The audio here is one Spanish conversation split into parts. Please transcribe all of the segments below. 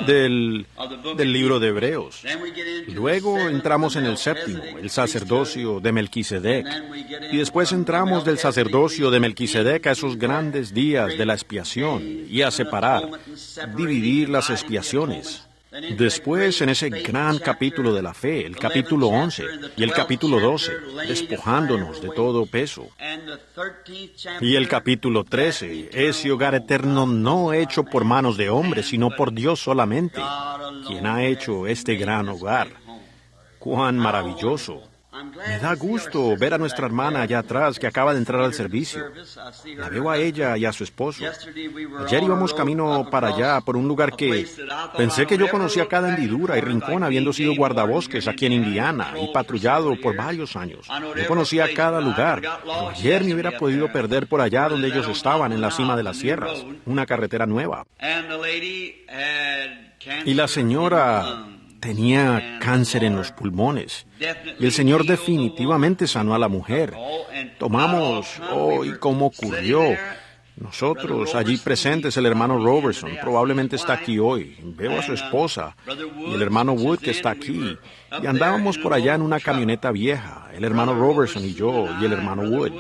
del libro de Hebreos. Luego entramos en el séptimo, el sacerdocio de Melquisedec. Y después entramos del sacerdocio de Melquisedec a esos grandes días de la expiación y a separar, dividir las expiaciones. Después, en ese gran capítulo de la fe, el capítulo 11 y el capítulo 12, despojándonos de todo peso. Y el capítulo 13, ese hogar eterno no hecho por manos de hombres, sino por Dios solamente, quien ha hecho este gran hogar. ¡Cuán maravilloso! Me da gusto ver a nuestra hermana allá atrás que acaba de entrar al servicio. La veo a ella y a su esposo. Ayer íbamos camino para allá por un lugar que pensé que yo conocía cada hendidura y rincón habiendo sido guardabosques aquí en Indiana y patrullado por varios años. Yo conocía cada lugar, pero ayer me hubiera podido perder por allá donde ellos estaban en la cima de las sierras, una carretera nueva. Y la señora tenía cáncer en los pulmones. Y el Señor definitivamente sanó a la mujer. ¿Y cómo ocurrió? Nosotros, allí presentes, el hermano Robertson, probablemente está aquí hoy. Veo a su esposa y el hermano Wood que está aquí. Y andábamos por allá en una camioneta vieja, el hermano Robertson y yo y el hermano Wood.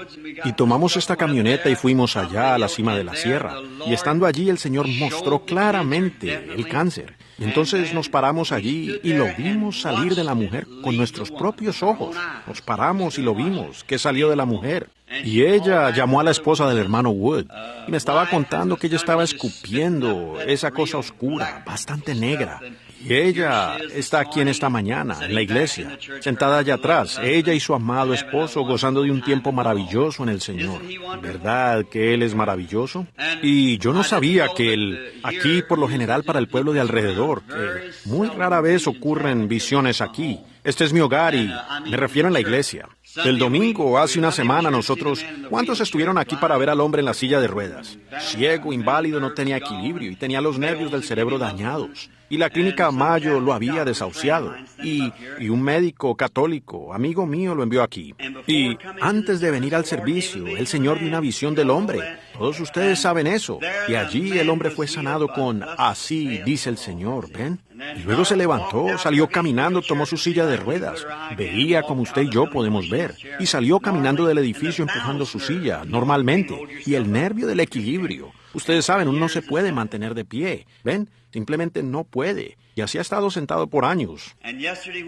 Y tomamos esta camioneta y fuimos allá a la cima de la sierra. Y estando allí, el Señor mostró claramente el cáncer. Y entonces nos paramos allí y lo vimos salir de la mujer con nuestros propios ojos. Nos paramos y lo vimos, que salió de la mujer. Y ella llamó a la esposa del hermano Wood y me estaba contando que ella estaba escupiendo esa cosa oscura, bastante negra. Y ella está aquí en esta mañana, en la iglesia, sentada allá atrás, ella y su amado esposo gozando de un tiempo maravilloso en el Señor. ¿Verdad que Él es maravilloso? Y yo no sabía que aquí por lo general para el pueblo de alrededor, que muy rara vez ocurren visiones aquí. Este es mi hogar y me refiero a la iglesia. El domingo, hace una semana, ¿cuántos estuvieron aquí para ver al hombre en la silla de ruedas? Ciego, inválido, no tenía equilibrio y tenía los nervios del cerebro dañados. Y la clínica Mayo lo había desahuciado. Y un médico católico, amigo mío, lo envió aquí. Y antes de venir al servicio, el Señor dio una visión del hombre. Todos ustedes saben eso. Y allí el hombre fue sanado con "así dice el Señor", ¿ven? Y luego se levantó, salió caminando, tomó su silla de ruedas. Veía como usted y yo podemos ver. Y salió caminando del edificio empujando su silla, normalmente. Y el nervio del equilibrio. Ustedes saben, uno no se puede mantener de pie. ¿Ven? Simplemente no puede. Y así ha estado sentado por años.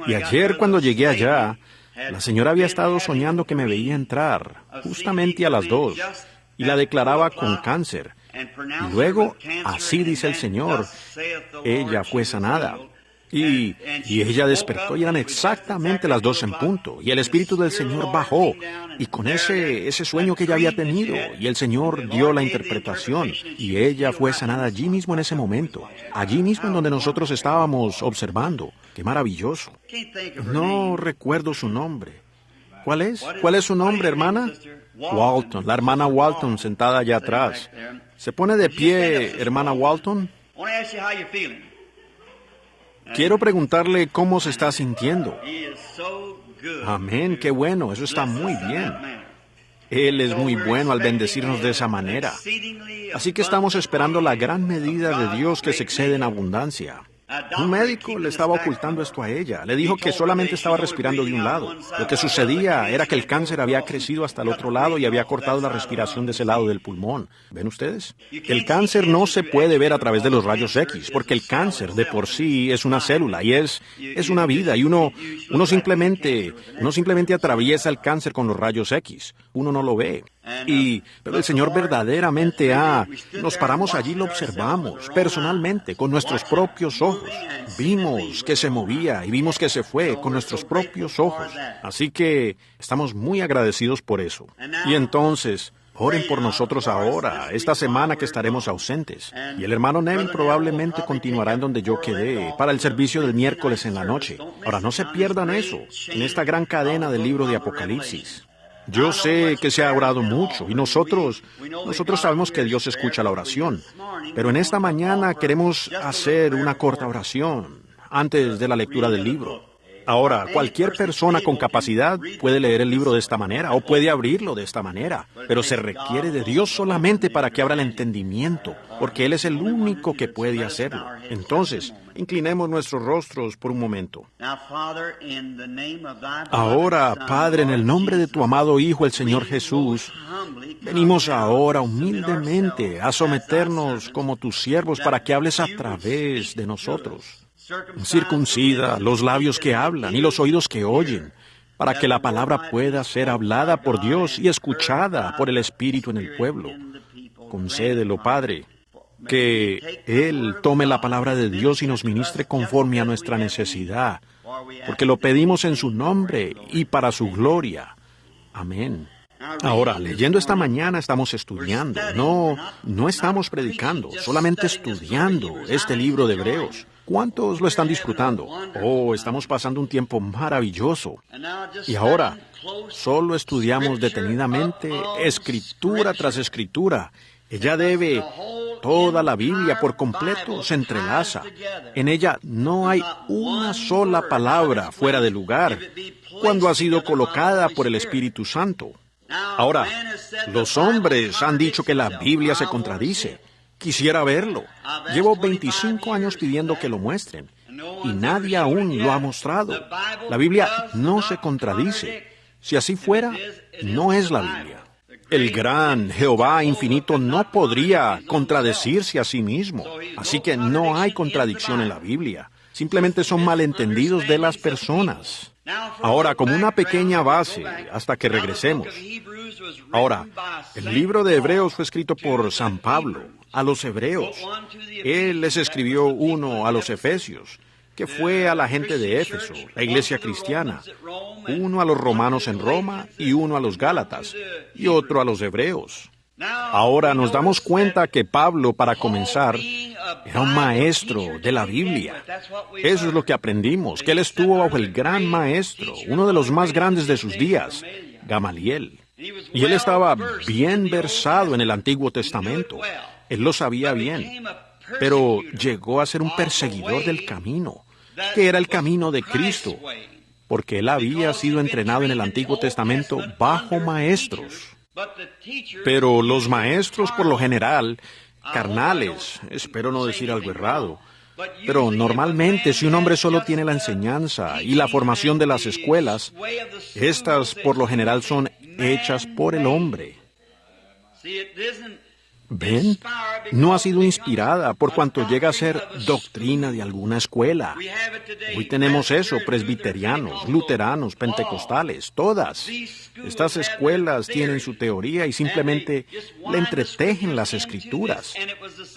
Y ayer cuando llegué allá, la señora había estado soñando que me veía entrar, justamente a las 2, y la declaraba con cáncer. Y luego, así dice el Señor, ella fue sanada. Y ella despertó y eran exactamente las 2 en punto. Y el Espíritu del Señor bajó. Y con ese sueño que ella había tenido, y el Señor dio la interpretación. Y ella fue sanada allí mismo en ese momento. Allí mismo en donde nosotros estábamos observando. ¡Qué maravilloso! No recuerdo su nombre. ¿Cuál es? ¿Cuál es su nombre, hermana? Walton, la hermana Walton sentada allá atrás. ¿Se pone de pie, hermana Walton? Quiero preguntarle cómo se está sintiendo. Amén, qué bueno, eso está muy bien. Él es muy bueno al bendecirnos de esa manera. Así que estamos esperando la gran medida de Dios que se excede en abundancia. Un médico le estaba ocultando esto a ella. Le dijo que solamente estaba respirando de un lado. Lo que sucedía era que el cáncer había crecido hasta el otro lado y había cortado la respiración de ese lado del pulmón. ¿Ven ustedes? El cáncer no se puede ver a través de los rayos X, porque el cáncer de por sí es una célula y es una vida. Y uno simplemente atraviesa el cáncer con los rayos X. Uno no lo ve. Pero el Señor verdaderamente nos paramos allí y lo observamos personalmente, con nuestros propios ojos. Vimos que se movía y vimos que se fue con nuestros propios ojos. Así que estamos muy agradecidos por eso. Y entonces, oren por nosotros ahora, esta semana que estaremos ausentes. Y el hermano Neville probablemente continuará en donde yo quedé, para el servicio del miércoles en la noche. Ahora, no se pierdan eso, en esta gran cadena del libro de Apocalipsis. Yo sé que se ha orado mucho y nosotros sabemos que Dios escucha la oración, pero en esta mañana queremos hacer una corta oración antes de la lectura del libro. Ahora, cualquier persona con capacidad puede leer el libro de esta manera o puede abrirlo de esta manera, pero se requiere de Dios solamente para que abra el entendimiento, porque Él es el único que puede hacerlo. Entonces, inclinemos nuestros rostros por un momento. Ahora, Padre, en el nombre de tu amado Hijo, el Señor Jesús, venimos ahora humildemente a someternos como tus siervos para que hables a través de nosotros. Circuncida los labios que hablan y los oídos que oyen, para que la palabra pueda ser hablada por Dios y escuchada por el Espíritu en el pueblo. Concédelo, Padre, que Él tome la palabra de Dios y nos ministre conforme a nuestra necesidad, porque lo pedimos en su nombre y para su gloria. Amén. Ahora, leyendo esta mañana estamos estudiando, no estamos predicando, solamente estudiando este libro de Hebreos. ¿Cuántos lo están disfrutando? Oh, estamos pasando un tiempo maravilloso. Y ahora, solo estudiamos detenidamente escritura tras escritura. Ella debe, toda la Biblia por completo se entrelaza. En ella no hay una sola palabra fuera de lugar cuando ha sido colocada por el Espíritu Santo. Ahora, los hombres han dicho que la Biblia se contradice. Quisiera verlo. Llevo 25 años pidiendo que lo muestren, y nadie aún lo ha mostrado. La Biblia no se contradice. Si así fuera, no es la Biblia. El gran Jehová infinito no podría contradecirse a sí mismo. Así que no hay contradicción en la Biblia. Simplemente son malentendidos de las personas. Ahora, como una pequeña base, hasta que regresemos. Ahora, el libro de Hebreos fue escrito por San Pablo a los hebreos. Él les escribió uno a los efesios, que fue a la gente de Éfeso, la iglesia cristiana, uno a los romanos en Roma y uno a los gálatas, y otro a los hebreos. Ahora nos damos cuenta que Pablo, para comenzar, era un maestro de la Biblia. Eso es lo que aprendimos, que él estuvo bajo el gran maestro, uno de los más grandes de sus días, Gamaliel. Y él estaba bien versado en el Antiguo Testamento. Él lo sabía bien, pero llegó a ser un perseguidor del camino, que era el camino de Cristo, porque él había sido entrenado en el Antiguo Testamento bajo maestros. Pero los maestros, por lo general, carnales, espero no decir algo errado, pero normalmente si un hombre solo tiene la enseñanza y la formación de las escuelas, estas por lo general son hechas por el hombre. ¿Ven? No ha sido inspirada por cuanto llega a ser doctrina de alguna escuela. Hoy tenemos eso, presbiterianos, luteranos, pentecostales, todas. Estas escuelas tienen su teoría y simplemente le entretejen las escrituras.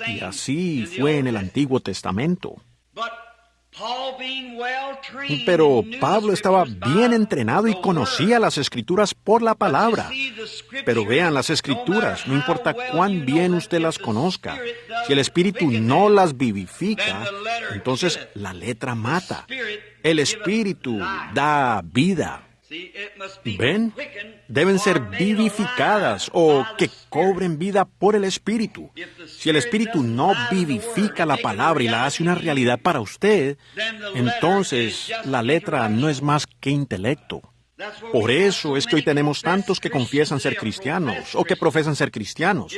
Y así fue en el Antiguo Testamento. Pero Pablo estaba bien entrenado y conocía las Escrituras por la palabra. Pero vean, las Escrituras, no importa cuán bien usted las conozca, si el Espíritu no las vivifica, entonces la letra mata. El Espíritu da vida. ¿Ven? Deben ser vivificadas o que cobren vida por el Espíritu. Si el Espíritu no vivifica la palabra y la hace una realidad para usted, entonces la letra no es más que intelecto. Por eso es que hoy tenemos tantos que confiesan ser cristianos o que profesan ser cristianos.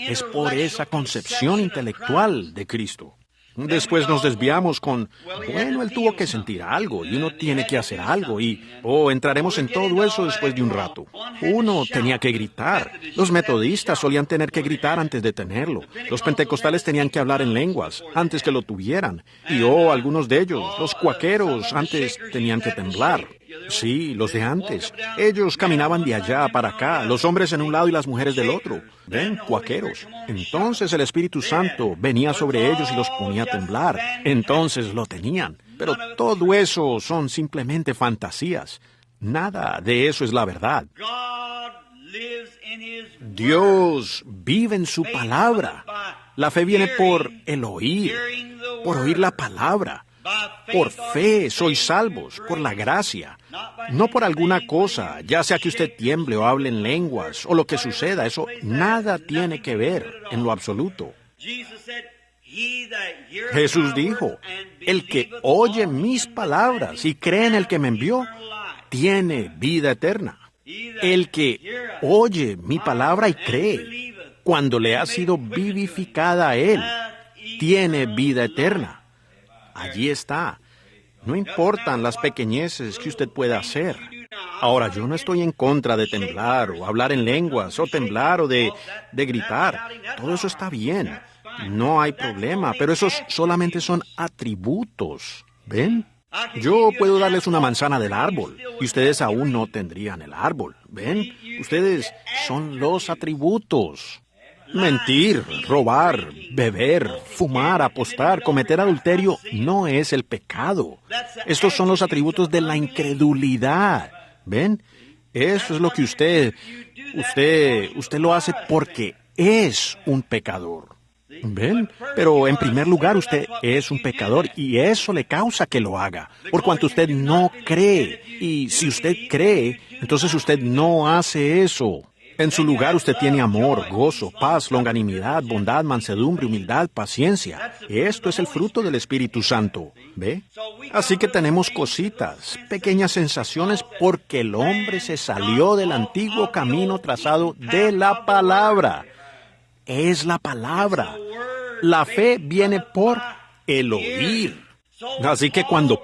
Es por esa concepción intelectual de Cristo. Después nos desviamos con, bueno, él tuvo que sentir algo y uno tiene que hacer algo y, entraremos en todo eso después de un rato. Uno tenía que gritar. Los metodistas solían tener que gritar antes de tenerlo. Los pentecostales tenían que hablar en lenguas antes que lo tuvieran. Y, algunos de ellos, los cuaqueros, antes tenían que temblar. Sí, los de antes. Ellos caminaban de allá para acá, los hombres en un lado y las mujeres del otro. Ven, cuaqueros. Entonces el Espíritu Santo venía sobre ellos y los ponía a temblar. Entonces lo tenían. Pero todo eso son simplemente fantasías. Nada de eso es la verdad. Dios vive en su palabra. La fe viene por el oír, por oír la palabra. Por fe sois salvos, por la gracia, no por alguna cosa, ya sea que usted tiemble o hable en lenguas, o lo que suceda, eso nada tiene que ver en lo absoluto. Jesús dijo, el que oye mis palabras y cree en el que me envió, tiene vida eterna. El que oye mi palabra y cree, cuando le ha sido vivificada a él, tiene vida eterna. Allí está. No importan las pequeñeces que usted pueda hacer. Ahora, yo no estoy en contra de temblar o hablar en lenguas o temblar o de gritar. Todo eso está bien. No hay problema, pero esos solamente son atributos. ¿Ven? Yo puedo darles una manzana del árbol y ustedes aún no tendrían el árbol. ¿Ven? Ustedes son los atributos. Mentir, robar, beber, fumar, apostar, cometer adulterio no es el pecado. Estos son los atributos de la incredulidad. ¿Ven? Eso es lo que usted lo hace porque es un pecador. ¿Ven? Pero en primer lugar usted es un pecador y eso le causa que lo haga, por cuanto usted no cree. Y si usted cree, entonces usted no hace eso. En su lugar usted tiene amor, gozo, paz, longanimidad, bondad, mansedumbre, humildad, paciencia. Esto es el fruto del Espíritu Santo. ¿Ve? Así que tenemos cositas, pequeñas sensaciones, porque el hombre se salió del antiguo camino trazado de la palabra. Es la palabra. La fe viene por el oír. Así que cuando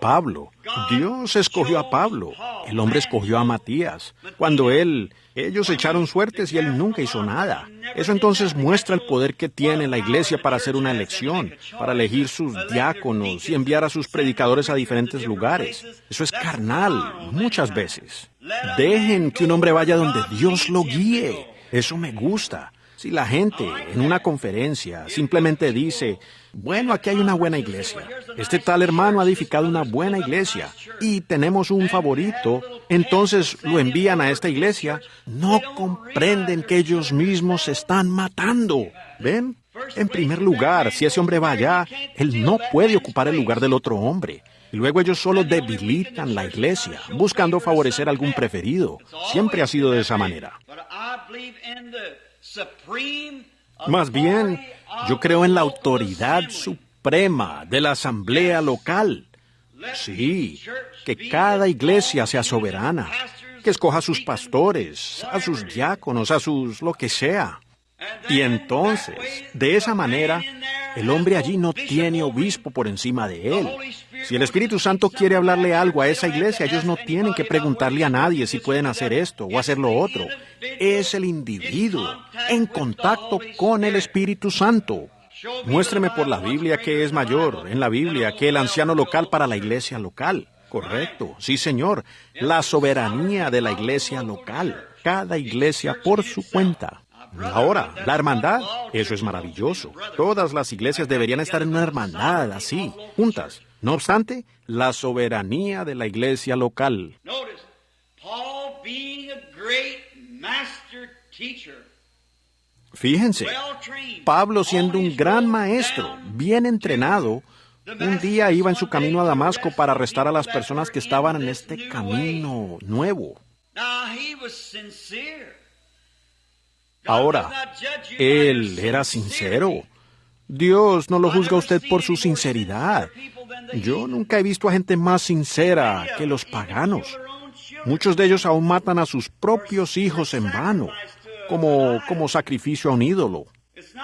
Dios escogió a Pablo, el hombre escogió a Matías. Cuando ellos echaron suertes y él nunca hizo nada. Eso entonces muestra el poder que tiene la iglesia para hacer una elección, para elegir sus diáconos y enviar a sus predicadores a diferentes lugares. Eso es carnal, muchas veces. Dejen que un hombre vaya donde Dios lo guíe. Eso me gusta. Si la gente en una conferencia simplemente dice, bueno, aquí hay una buena iglesia, este tal hermano ha edificado una buena iglesia y tenemos un favorito, entonces lo envían a esta iglesia, no comprenden que ellos mismos se están matando. ¿Ven? En primer lugar, si ese hombre va allá, él no puede ocupar el lugar del otro hombre. Y luego ellos solo debilitan la iglesia, buscando favorecer a algún preferido. Siempre ha sido de esa manera. Más bien, yo creo en la autoridad suprema de la asamblea local. Sí, que cada iglesia sea soberana, que escoja a sus pastores, a sus diáconos, a sus lo que sea. Y entonces, de esa manera, el hombre allí no tiene obispo por encima de él. Si el Espíritu Santo quiere hablarle algo a esa iglesia, ellos no tienen que preguntarle a nadie si pueden hacer esto o hacer lo otro. Es el individuo en contacto con el Espíritu Santo. Muéstreme por la Biblia qué es mayor en la Biblia que el anciano local para la iglesia local. Correcto, sí señor, la soberanía de la iglesia local, cada iglesia por su cuenta. Ahora, la hermandad, eso es maravilloso. Todas las iglesias deberían estar en una hermandad así, juntas. No obstante, la soberanía de la iglesia local. Fíjense, Pablo siendo un gran maestro, bien entrenado, un día iba en su camino a Damasco para arrestar a las personas que estaban en este camino nuevo. Ahora, él era sincero. Dios no lo juzga a usted por su sinceridad. Yo nunca he visto a gente más sincera que los paganos. Muchos de ellos aún matan a sus propios hijos en vano, como sacrificio a un ídolo.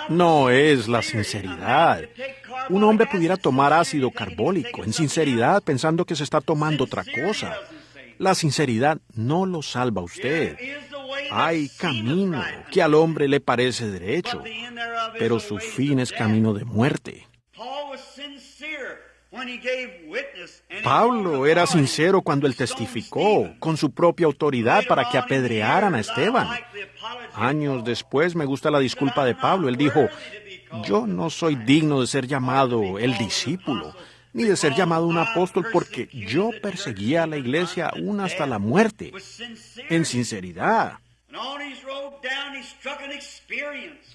No es la sinceridad. Un hombre pudiera tomar ácido carbólico en sinceridad pensando que se está tomando otra cosa. La sinceridad no lo salva a usted. Hay camino que al hombre le parece derecho, pero su fin es camino de muerte. Pablo era sincero cuando él testificó con su propia autoridad para que apedrearan a Esteban. Años después me gusta la disculpa de Pablo. Él dijo, yo no soy digno de ser llamado el discípulo, ni de ser llamado un apóstol, porque yo perseguía a la iglesia aún hasta la muerte, en sinceridad.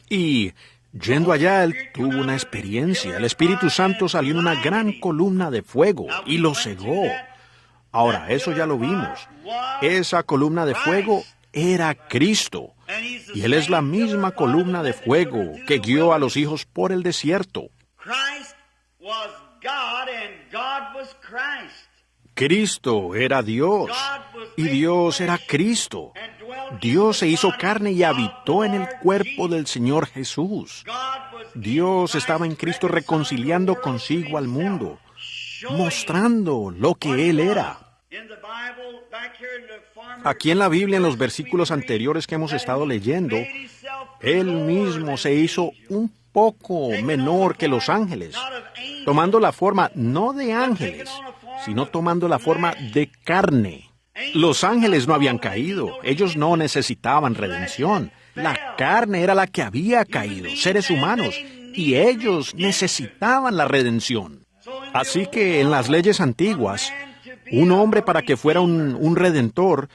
Y yendo allá, él tuvo una experiencia. El Espíritu Santo salió en una gran columna de fuego y lo cegó. Ahora, eso ya lo vimos. Esa columna de fuego era Cristo. Y Él es la misma columna de fuego que guió a los hijos por el desierto. was God and God was Christ. Cristo era Dios y Dios era Cristo. Dios se hizo carne y habitó en el cuerpo del Señor Jesús. Dios estaba en Cristo reconciliando consigo al mundo, mostrando lo que Él era. Aquí en la Biblia, en los versículos anteriores que hemos estado leyendo, Él mismo se hizo un poco menor que los ángeles, tomando la forma no de ángeles, sino tomando la forma de carne. Los ángeles no habían caído, ellos no necesitaban redención. La carne era la que había caído, seres humanos, y ellos necesitaban la redención. Así que en las leyes antiguas, un hombre para que fuera un redentor,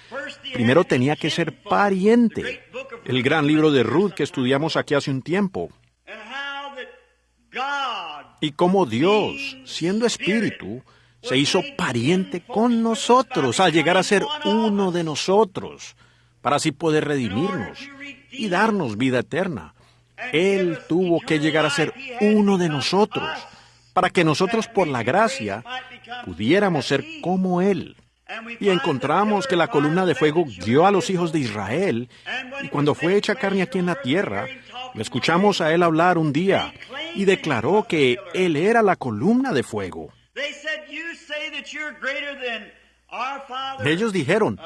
primero tenía que ser pariente. El gran libro de Ruth que estudiamos aquí hace un tiempo. Y cómo Dios, siendo espíritu, se hizo pariente con nosotros al llegar a ser uno de nosotros, para así poder redimirnos y darnos vida eterna. Él tuvo que llegar a ser uno de nosotros, para que nosotros por la gracia pudiéramos ser como Él. Y encontramos que la columna de fuego guió a los hijos de Israel, y cuando fue hecha carne aquí en la tierra, lo escuchamos a Él hablar un día, y declaró que Él era la columna de fuego. Ellos dijeron,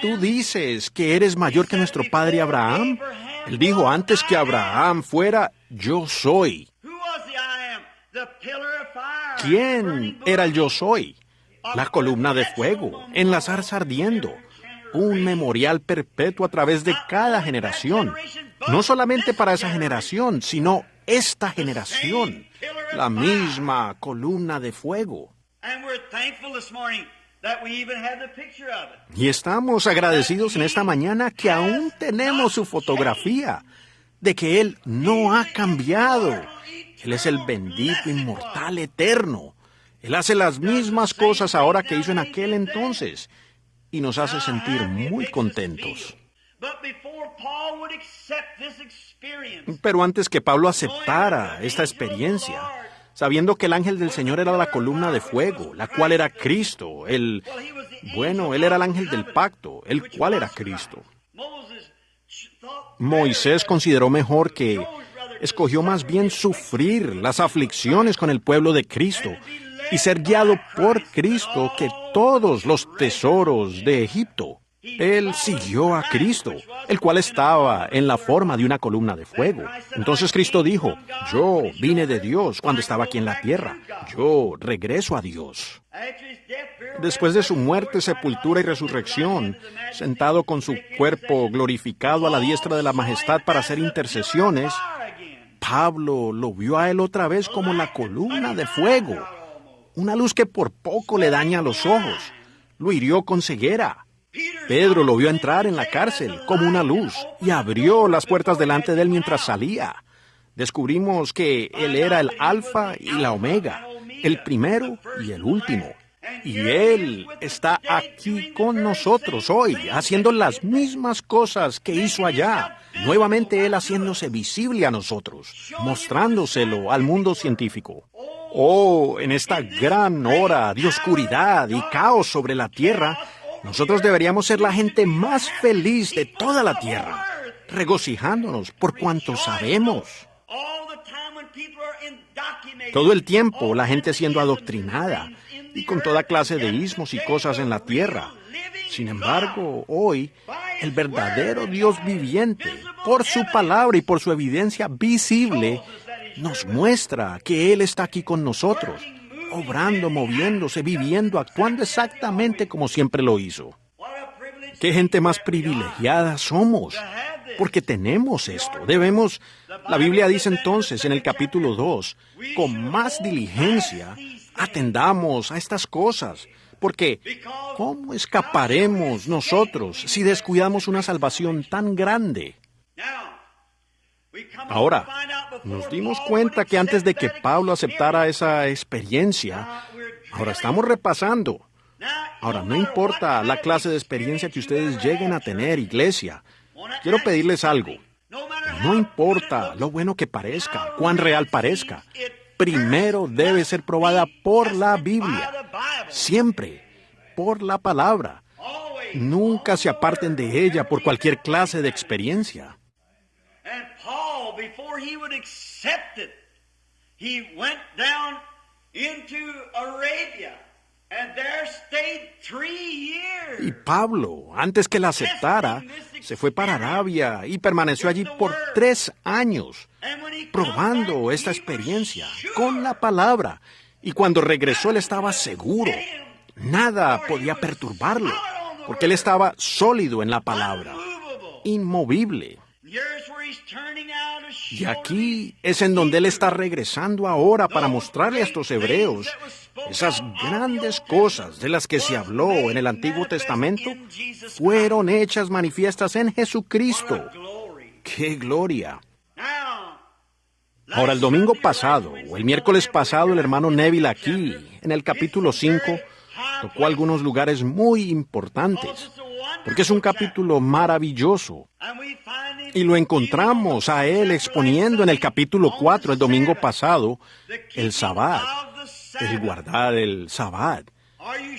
tú dices que eres mayor que nuestro padre Abraham. Él dijo, antes que Abraham fuera, yo soy. ¿Quién era el yo soy? La columna de fuego, en la zarza ardiendo, un memorial perpetuo a través de cada generación. No solamente para esa generación, sino esta generación, la misma columna de fuego. Y estamos agradecidos en esta mañana que aún tenemos su fotografía, de que Él no ha cambiado. Él es el bendito, inmortal, eterno. Él hace las mismas cosas ahora que hizo en aquel entonces, y nos hace sentir muy contentos. Pero antes que Pablo aceptara esta experiencia, sabiendo que el ángel del Señor era la columna de fuego, la cual era Cristo, él era el ángel del pacto, el cual era Cristo. Moisés consideró mejor que escogió más bien sufrir las aflicciones con el pueblo de Cristo y ser guiado por Cristo que todos los tesoros de Egipto. Él siguió a Cristo, el cual estaba en la forma de una columna de fuego. Entonces Cristo dijo, yo vine de Dios cuando estaba aquí en la tierra. Yo regreso a Dios. Después de su muerte, sepultura y resurrección, sentado con su cuerpo glorificado a la diestra de la majestad para hacer intercesiones, Pablo lo vio a él otra vez como la columna de fuego. Una luz que por poco le daña los ojos. Lo hirió con ceguera. Pedro lo vio entrar en la cárcel como una luz y abrió las puertas delante de él mientras salía. Descubrimos que él era el alfa y la omega, el primero y el último. Y Él está aquí con nosotros hoy, haciendo las mismas cosas que hizo allá. Nuevamente Él haciéndose visible a nosotros, mostrándoselo al mundo científico. Oh, en esta gran hora de oscuridad y caos sobre la tierra, nosotros deberíamos ser la gente más feliz de toda la tierra, regocijándonos por cuanto sabemos. Todo el tiempo la gente siendo adoctrinada y con toda clase de ismos y cosas en la tierra. Sin embargo, hoy, el verdadero Dios viviente, por su palabra y por su evidencia visible, nos muestra que Él está aquí con nosotros, obrando, moviéndose, viviendo, actuando exactamente como siempre lo hizo. ¡Qué gente más privilegiada somos! Porque tenemos esto. La Biblia dice entonces en el capítulo 2, con más diligencia, atendamos a estas cosas, porque ¿cómo escaparemos nosotros si descuidamos una salvación tan grande? Ahora, nos dimos cuenta que antes de que Pablo aceptara esa experiencia, ahora estamos repasando. Ahora, no importa la clase de experiencia que ustedes lleguen a tener, iglesia, quiero pedirles algo. No importa lo bueno que parezca, cuán real parezca, primero debe ser probada por la Biblia. Siempre por la palabra. Nunca se aparten de ella por cualquier clase de experiencia. And Paul, before he would accept it, he went down into Arabia and there stayed 3 years. Y Pablo, antes que la aceptara, se fue para Arabia y permaneció allí por 3 años, probando esta experiencia con la palabra. Y cuando regresó, él estaba seguro. Nada podía perturbarlo, porque él estaba sólido en la palabra, inmovible. Y aquí es en donde él está regresando ahora para mostrarle a estos hebreos esas grandes cosas de las que se habló en el Antiguo Testamento fueron hechas manifiestas en Jesucristo. ¡Qué gloria! Ahora, el domingo pasado, o el miércoles pasado, el hermano Neville aquí, en el capítulo 5, tocó algunos lugares muy importantes, porque es un capítulo maravilloso. Y lo encontramos a él exponiendo en el capítulo 4, el domingo pasado, el Sabbat, el guardar el Sabbat.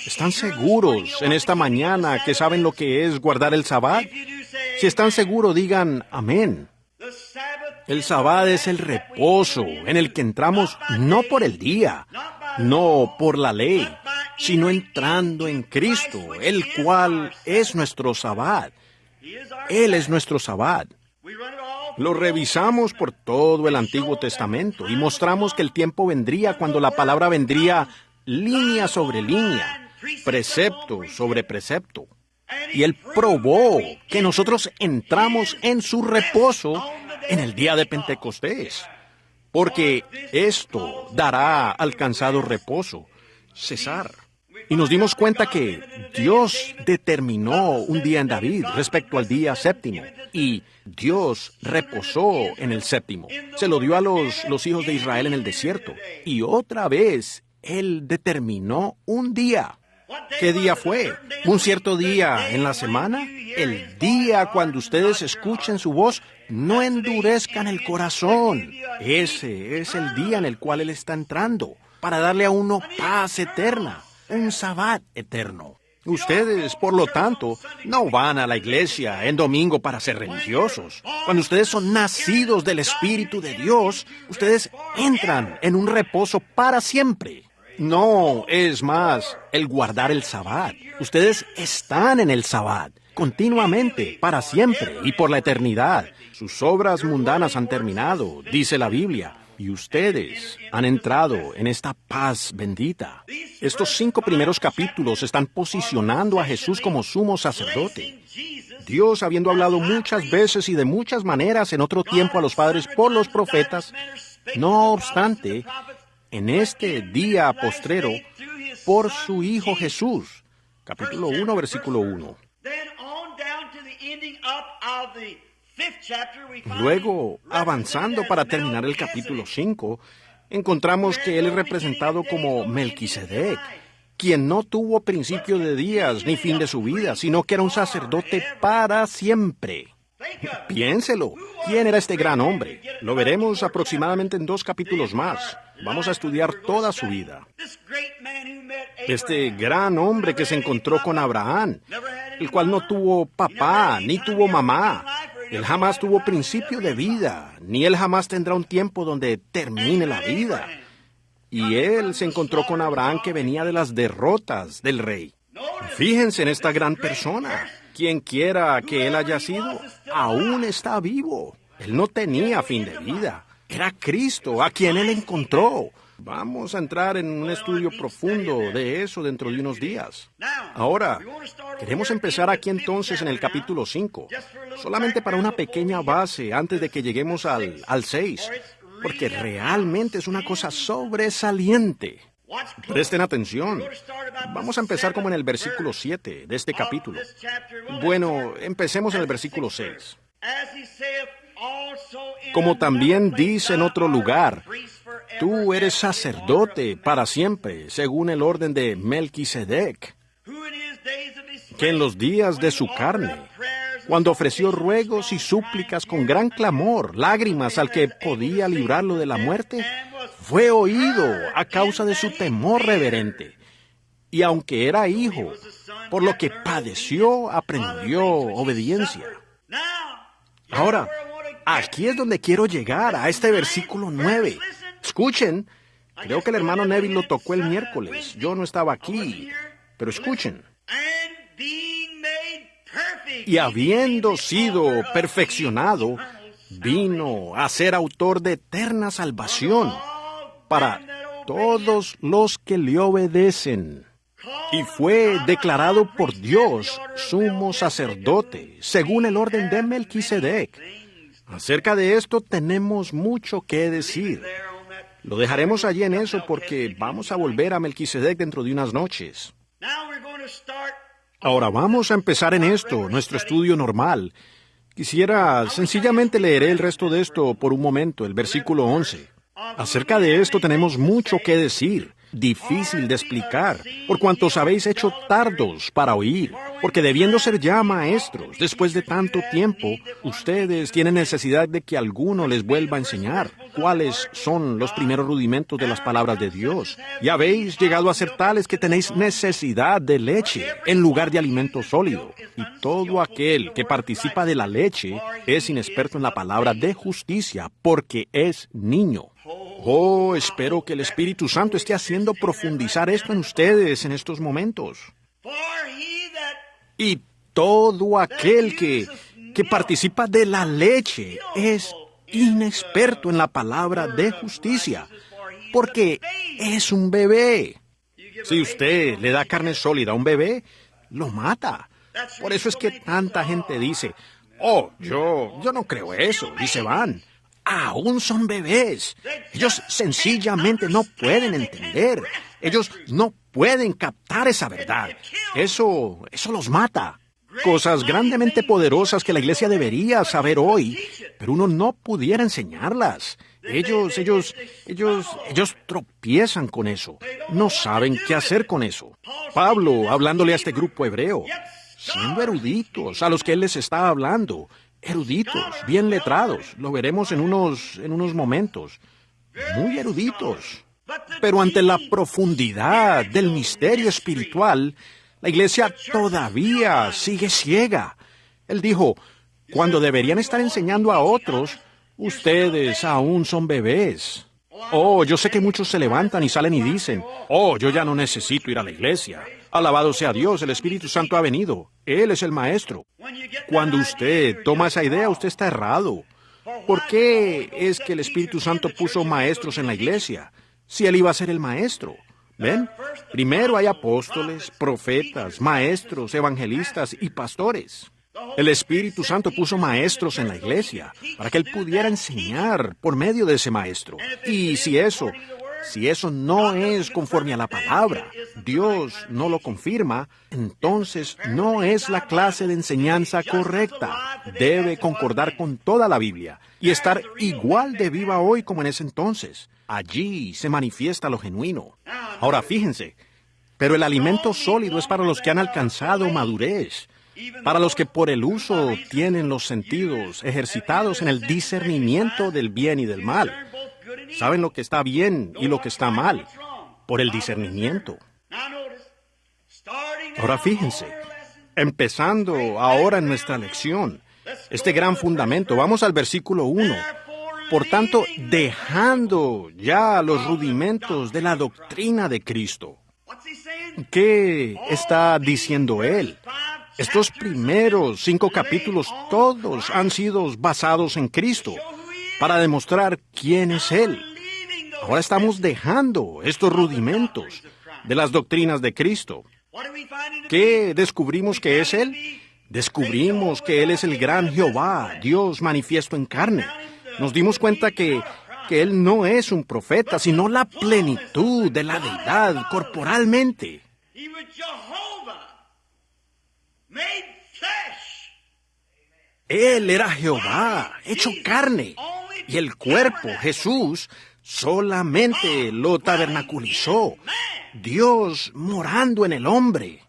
¿Están seguros en esta mañana que saben lo que es guardar el Sabbat? Si están seguros, digan amén. El Sabbat es el reposo en el que entramos no por el día, no por la ley, sino entrando en Cristo, el cual es nuestro Sabbat. Él es nuestro Sabbat. Lo revisamos por todo el Antiguo Testamento y mostramos que el tiempo vendría cuando la palabra vendría línea sobre línea, precepto sobre precepto. Y Él probó que nosotros entramos en su reposo en el día de Pentecostés, porque esto dará al cansado reposo, cesar. Y nos dimos cuenta que Dios determinó un día en David respecto al día séptimo, y Dios reposó en el séptimo. Se lo dio a los hijos de Israel en el desierto, y otra vez Él determinó un día. ¿Qué día fue? ¿Un cierto día en la semana? El día cuando ustedes escuchen su voz, no endurezcan el corazón. Ese es el día en el cual Él está entrando, para darle a uno paz eterna. Un Sabbat eterno. Ustedes, por lo tanto, no van a la iglesia en domingo para ser religiosos. Cuando ustedes son nacidos del Espíritu de Dios, ustedes entran en un reposo para siempre. No es más el guardar el Sabbat. Ustedes están en el Sabbat, continuamente, para siempre y por la eternidad. Sus obras mundanas han terminado, dice la Biblia. Y ustedes han entrado en esta paz bendita. Estos 5 primeros capítulos están posicionando a Jesús como sumo sacerdote. Dios, habiendo hablado muchas veces y de muchas maneras en otro tiempo a los padres por los profetas, no obstante, en este día postrero, por su Hijo Jesús. Capítulo 1, versículo 1. Luego, avanzando para terminar el capítulo 5, encontramos que él es representado como Melquisedec, quien no tuvo principio de días ni fin de su vida, sino que era un sacerdote para siempre. Piénselo, ¿quién era este gran hombre? Lo veremos aproximadamente en 2 capítulos más. Vamos a estudiar toda su vida. Este gran hombre que se encontró con Abraham, el cual no tuvo papá ni tuvo mamá. Él jamás tuvo principio de vida, ni él jamás tendrá un tiempo donde termine la vida. Y él se encontró con Abraham que venía de las derrotas del rey. Fíjense en esta gran persona. Quien quiera que él haya sido, aún está vivo. Él no tenía fin de vida. Era Cristo a quien él encontró. Vamos a entrar en un estudio profundo de eso dentro de unos días. Ahora, queremos empezar aquí entonces en el capítulo 5, solamente para una pequeña base antes de que lleguemos al 6, porque realmente es una cosa sobresaliente. Presten atención. Vamos a empezar como en el versículo 7 de este capítulo. Bueno, empecemos en el versículo 6. Como también dice en otro lugar, tú eres sacerdote para siempre, según el orden de Melquisedec, que en los días de su carne, cuando ofreció ruegos y súplicas con gran clamor, lágrimas al que podía librarlo de la muerte, fue oído a causa de su temor reverente. Y aunque era hijo, por lo que padeció, aprendió obediencia. Ahora, aquí es donde quiero llegar, a este versículo 9. Escuchen, creo que el hermano Neville lo tocó el miércoles. Yo no estaba aquí, pero escuchen. Y habiendo sido perfeccionado, vino a ser autor de eterna salvación para todos los que le obedecen. Y fue declarado por Dios sumo sacerdote, según el orden de Melquisedec. Acerca de esto tenemos mucho que decir. Lo dejaremos allí en eso porque vamos a volver a Melquisedec dentro de unas noches. Ahora vamos a empezar en esto, nuestro estudio normal. Quisiera sencillamente leer el resto de esto por un momento, el versículo 11. Acerca de esto tenemos mucho que decir, difícil de explicar, por cuanto os habéis hecho tardos para oír, porque debiendo ser ya maestros, después de tanto tiempo, ustedes tienen necesidad de que alguno les vuelva a enseñar cuáles son los primeros rudimentos de las palabras de Dios. Y habéis llegado a ser tales que tenéis necesidad de leche en lugar de alimento sólido. Y todo aquel que participa de la leche es inexperto en la palabra de justicia, porque es niño. Oh, espero que el Espíritu Santo esté haciendo profundizar esto en ustedes en estos momentos. Y todo aquel que participa de la leche es inexperto en la palabra de justicia, porque es un bebé. Si usted le da carne sólida a un bebé, lo mata. Por eso es que tanta gente dice, oh, yo no creo eso, y se van. Aún son bebés. Ellos sencillamente no pueden entender. Ellos no pueden captar esa verdad. Eso los mata. Cosas grandemente poderosas que la iglesia debería saber hoy, pero uno no pudiera enseñarlas. Ellos tropiezan con eso. No saben qué hacer con eso. Pablo, hablándole a este grupo hebreo, siendo eruditos a los que él les está hablando, eruditos, bien letrados, lo veremos en unos momentos, muy eruditos. Pero ante la profundidad del misterio espiritual, la iglesia todavía sigue ciega. Él dijo, cuando deberían estar enseñando a otros, ustedes aún son bebés. Oh, yo sé que muchos se levantan y salen y dicen, oh, yo ya no necesito ir a la iglesia. Alabado sea Dios, el Espíritu Santo ha venido. Él es el Maestro. Cuando usted toma esa idea, usted está errado. ¿Por qué es que el Espíritu Santo puso maestros en la iglesia si Él iba a ser el Maestro? ¿Ven? Primero hay apóstoles, profetas, maestros, evangelistas y pastores. El Espíritu Santo puso maestros en la iglesia para que Él pudiera enseñar por medio de ese maestro. Y si eso no es conforme a la palabra, Dios no lo confirma, entonces no es la clase de enseñanza correcta. Debe concordar con toda la Biblia y estar igual de viva hoy como en ese entonces. Allí se manifiesta lo genuino. Ahora fíjense, pero el alimento sólido es para los que han alcanzado madurez, para los que por el uso tienen los sentidos ejercitados en el discernimiento del bien y del mal. Saben lo que está bien y lo que está mal, por el discernimiento. Ahora fíjense, empezando ahora en nuestra lección, este gran fundamento, vamos al versículo 1. Por tanto, dejando ya los rudimentos de la doctrina de Cristo. ¿Qué está diciendo él? Estos primeros 5 capítulos todos han sido basados en Cristo para demostrar quién es Él. Ahora estamos dejando estos rudimentos de las doctrinas de Cristo. ¿Qué descubrimos que es Él? Descubrimos que Él es el gran Jehová, Dios manifiesto en carne. Nos dimos cuenta que Él no es un profeta, sino la plenitud de la deidad corporalmente. Él era Jehová, hecho carne, y el cuerpo, Jesús, solamente lo tabernaculizó. Dios morando en el hombre.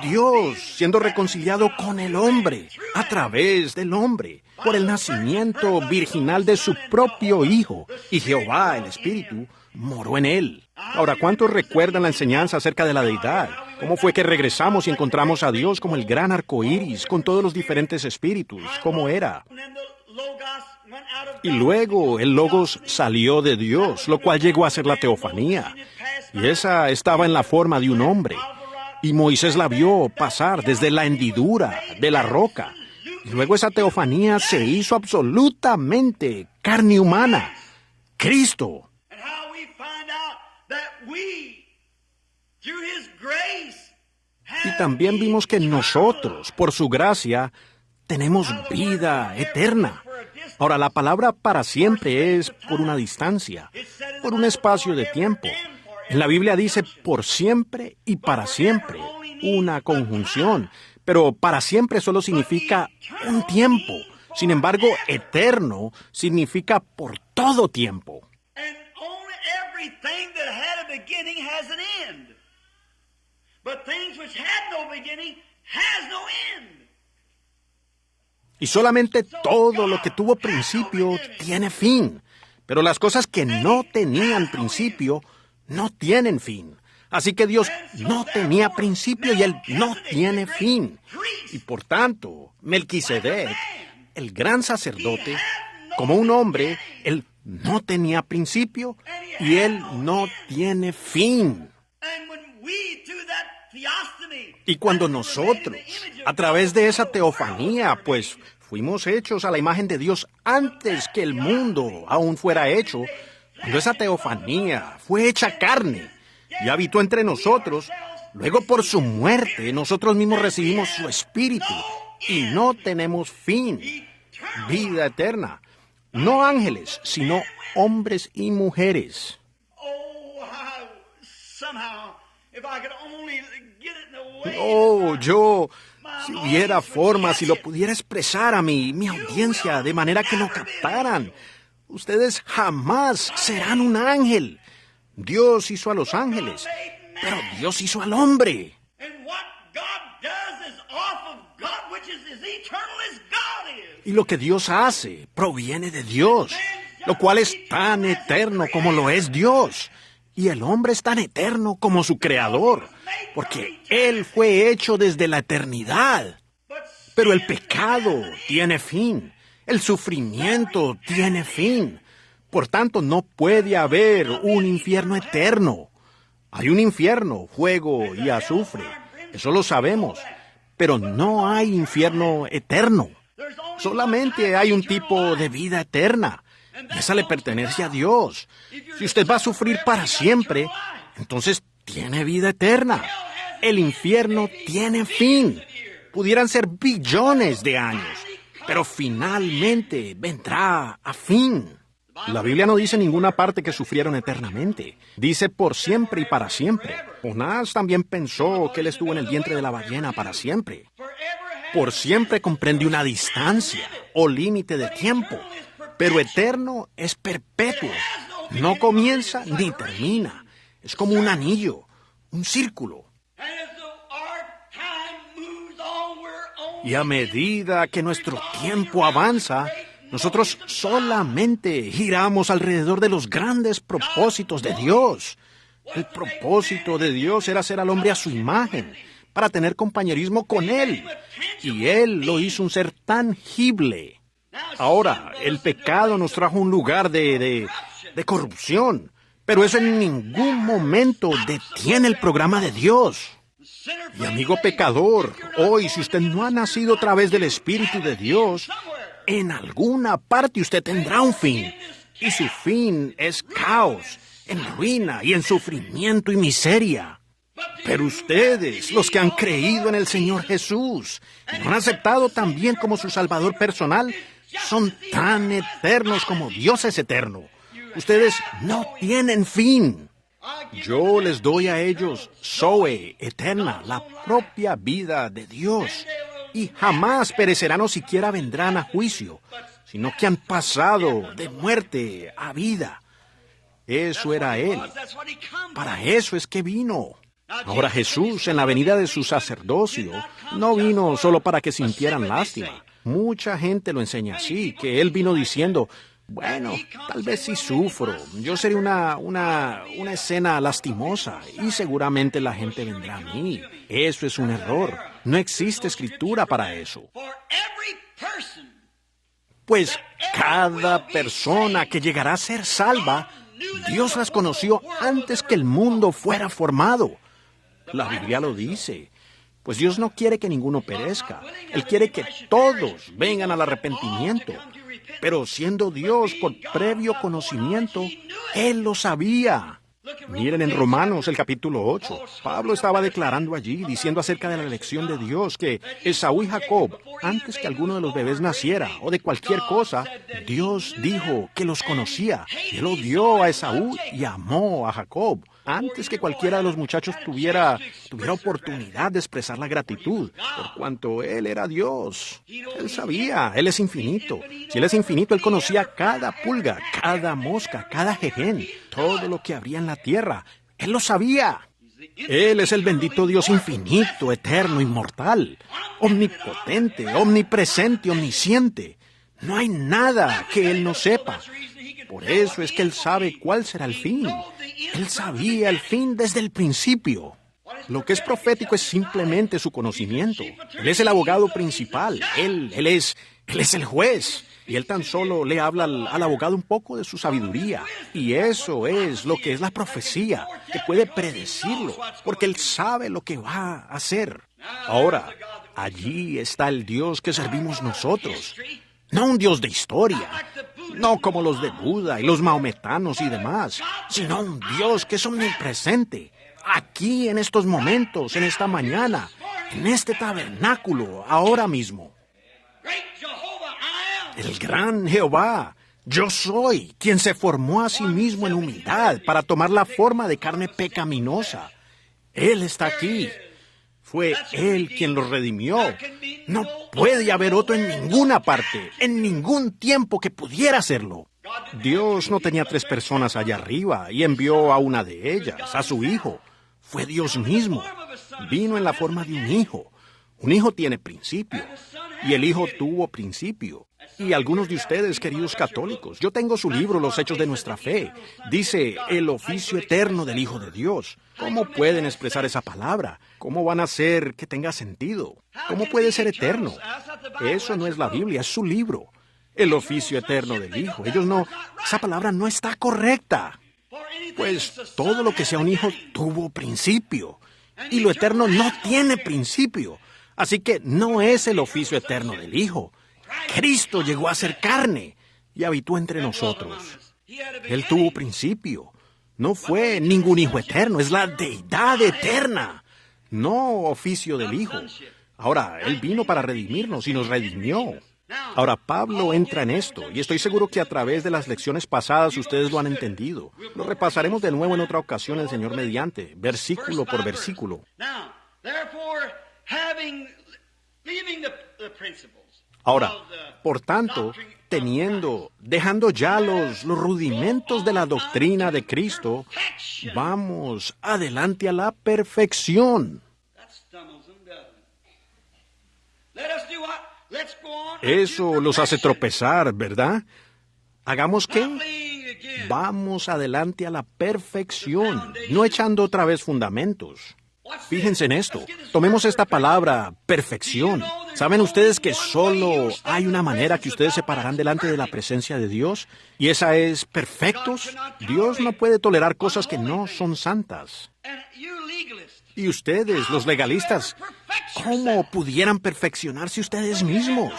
Dios siendo reconciliado con el hombre, a través del hombre, por el nacimiento virginal de su propio Hijo, y Jehová, el Espíritu, moró en él. Ahora, ¿cuántos recuerdan la enseñanza acerca de la deidad? ¿Cómo fue que regresamos y encontramos a Dios como el gran arco iris, con todos los diferentes espíritus? ¿Cómo era? Y luego el Logos salió de Dios, lo cual llegó a ser la teofanía. Y esa estaba en la forma de un hombre. Y Moisés la vio pasar desde la hendidura de la roca. Y luego esa teofanía se hizo absolutamente carne humana. Cristo. Y también vimos que nosotros, por su gracia, tenemos vida eterna. Ahora, la palabra para siempre es por una distancia, por un espacio de tiempo. En la Biblia dice por siempre y para siempre, una conjunción. Pero para siempre solo significa un tiempo. Sin embargo, eterno significa por todo tiempo. Y solamente todo lo que tuvo principio tiene fin. Pero las cosas que no tenían principio no tienen fin. Así que Dios no tenía principio y Él no tiene fin. Y por tanto, Melquisedec, el gran sacerdote, como un hombre, Él no tenía principio y Él no tiene fin. Y cuando nosotros, a través de esa teofanía, pues fuimos hechos a la imagen de Dios antes que el mundo aún fuera hecho, cuando esa teofanía fue hecha carne y habitó entre nosotros, luego por su muerte nosotros mismos recibimos su espíritu y no tenemos fin, vida eterna. No ángeles, sino hombres y mujeres. Si hubiera forma, si lo pudiera expresar a mi audiencia de manera que lo captaran. Ustedes jamás serán un ángel. Dios hizo a los ángeles, pero Dios hizo al hombre. Y lo que Dios hace proviene de Dios, lo cual es tan eterno como lo es Dios. Y el hombre es tan eterno como su creador, porque Él fue hecho desde la eternidad. Pero el pecado tiene fin, el sufrimiento tiene fin. Por tanto, no puede haber un infierno eterno. Hay un infierno, fuego y azufre, eso lo sabemos, pero no hay infierno eterno. Solamente hay un tipo de vida eterna. Y esa le pertenece a Dios. Si usted va a sufrir para siempre, entonces tiene vida eterna. El infierno tiene fin. Pudieran ser billones de años, pero finalmente vendrá a fin. La Biblia no dice en ninguna parte que sufrieron eternamente. Dice por siempre y para siempre. Jonás también pensó que él estuvo en el vientre de la ballena para siempre. Por siempre comprende una distancia o límite de tiempo. Pero eterno es perpetuo. No comienza ni termina. Es como un anillo, un círculo. Y a medida que nuestro tiempo avanza, nosotros solamente giramos alrededor de los grandes propósitos de Dios. El propósito de Dios era hacer al hombre a su imagen, para tener compañerismo con Él. Y Él lo hizo un ser tangible. Ahora, el pecado nos trajo un lugar de corrupción, pero eso en ningún momento detiene el programa de Dios. Y amigo pecador, hoy si usted no ha nacido a través del Espíritu de Dios, en alguna parte usted tendrá un fin, y su fin es caos, en ruina y en sufrimiento y miseria. Pero ustedes, los que han creído en el Señor Jesús, y lo han aceptado también como su Salvador personal, son tan eternos como Dios es eterno. Ustedes no tienen fin. Yo les doy a ellos Zoe eterna, la propia vida de Dios. Y jamás perecerán o siquiera vendrán a juicio, sino que han pasado de muerte a vida. Eso era Él. Para eso es que vino. Ahora Jesús, en la venida de su sacerdocio, no vino solo para que sintieran lástima. Mucha gente lo enseña así, que Él vino diciendo, Bueno, tal vez sí sufro. Yo seré una escena lastimosa y seguramente la gente vendrá a mí. Eso es un error. No existe escritura para eso. Pues cada persona que llegará a ser salva, Dios las conoció antes que el mundo fuera formado. La Biblia lo dice. Pues Dios no quiere que ninguno perezca. Él quiere que todos vengan al arrepentimiento. Pero siendo Dios por previo conocimiento, Él lo sabía. Miren en Romanos el capítulo 8. Pablo estaba declarando allí, diciendo acerca de la elección de Dios, que Esaú y Jacob, antes que alguno de los bebés naciera o de cualquier cosa, Dios dijo que los conocía. Él odió a Esaú y amó a Jacob, antes que cualquiera de los muchachos tuviera oportunidad de expresar la gratitud, por cuanto Él era Dios. Él sabía, Él es infinito. Si Él es infinito, Él conocía cada pulga, cada mosca, cada jején, todo lo que habría en la tierra. Él lo sabía. Él es el bendito Dios infinito, eterno, inmortal, omnipotente, omnipresente, omnisciente. No hay nada que Él no sepa. Por eso es que Él sabe cuál será el fin. Él sabía el fin desde el principio. Lo que es profético es simplemente su conocimiento. Él es el abogado principal. Él es el juez. Y Él tan solo le habla al abogado un poco de su sabiduría. Y eso es lo que es la profecía, que puede predecirlo, porque Él sabe lo que va a hacer. Ahora, allí está el Dios que servimos nosotros. No un Dios de historia, no como los de Buda y los maometanos y demás, sino un Dios que es omnipresente, aquí en estos momentos, en esta mañana, en este tabernáculo, ahora mismo. El gran Jehová, yo soy, quien se formó a sí mismo en humildad para tomar la forma de carne pecaminosa. Él está aquí. Fue Él quien los redimió. No puede haber otro en ninguna parte, en ningún tiempo que pudiera hacerlo. Dios no tenía 3 personas allá arriba y envió a una de ellas, a su Hijo. Fue Dios mismo. Vino en la forma de un hijo. Un hijo tiene principio, y el Hijo tuvo principio. Y algunos de ustedes, queridos católicos, yo tengo su libro, Los Hechos de Nuestra Fe. Dice, el oficio eterno del Hijo de Dios. ¿Cómo pueden expresar esa palabra? ¿Cómo van a hacer que tenga sentido? ¿Cómo puede ser eterno? Eso no es la Biblia, es su libro. El oficio eterno del Hijo. Esa palabra no está correcta. Pues todo lo que sea un hijo tuvo principio. Y lo eterno no tiene principio. Así que no es el oficio eterno del Hijo. Cristo llegó a ser carne y habitó entre nosotros. Él tuvo principio. No fue ningún hijo eterno, es la deidad eterna, no oficio del Hijo. Ahora, Él vino para redimirnos y nos redimió. Ahora, Pablo entra en esto, y estoy seguro que a través de las lecciones pasadas ustedes lo han entendido. Lo repasaremos de nuevo en otra ocasión, el Señor mediante, versículo por versículo. Ahora, por tanto, dejando ya los rudimentos de la doctrina de Cristo, vamos adelante a la perfección. Eso los hace tropezar, ¿verdad? ¿Hagamos qué? Vamos adelante a la perfección, no echando otra vez fundamentos. Fíjense en esto. Tomemos esta palabra, perfección. ¿Saben ustedes que solo hay una manera que ustedes se pararán delante de la presencia de Dios? Y esa es perfectos. Dios no puede tolerar cosas que no son santas. Y ustedes, los legalistas, ¿cómo pudieran perfeccionarse ustedes mismos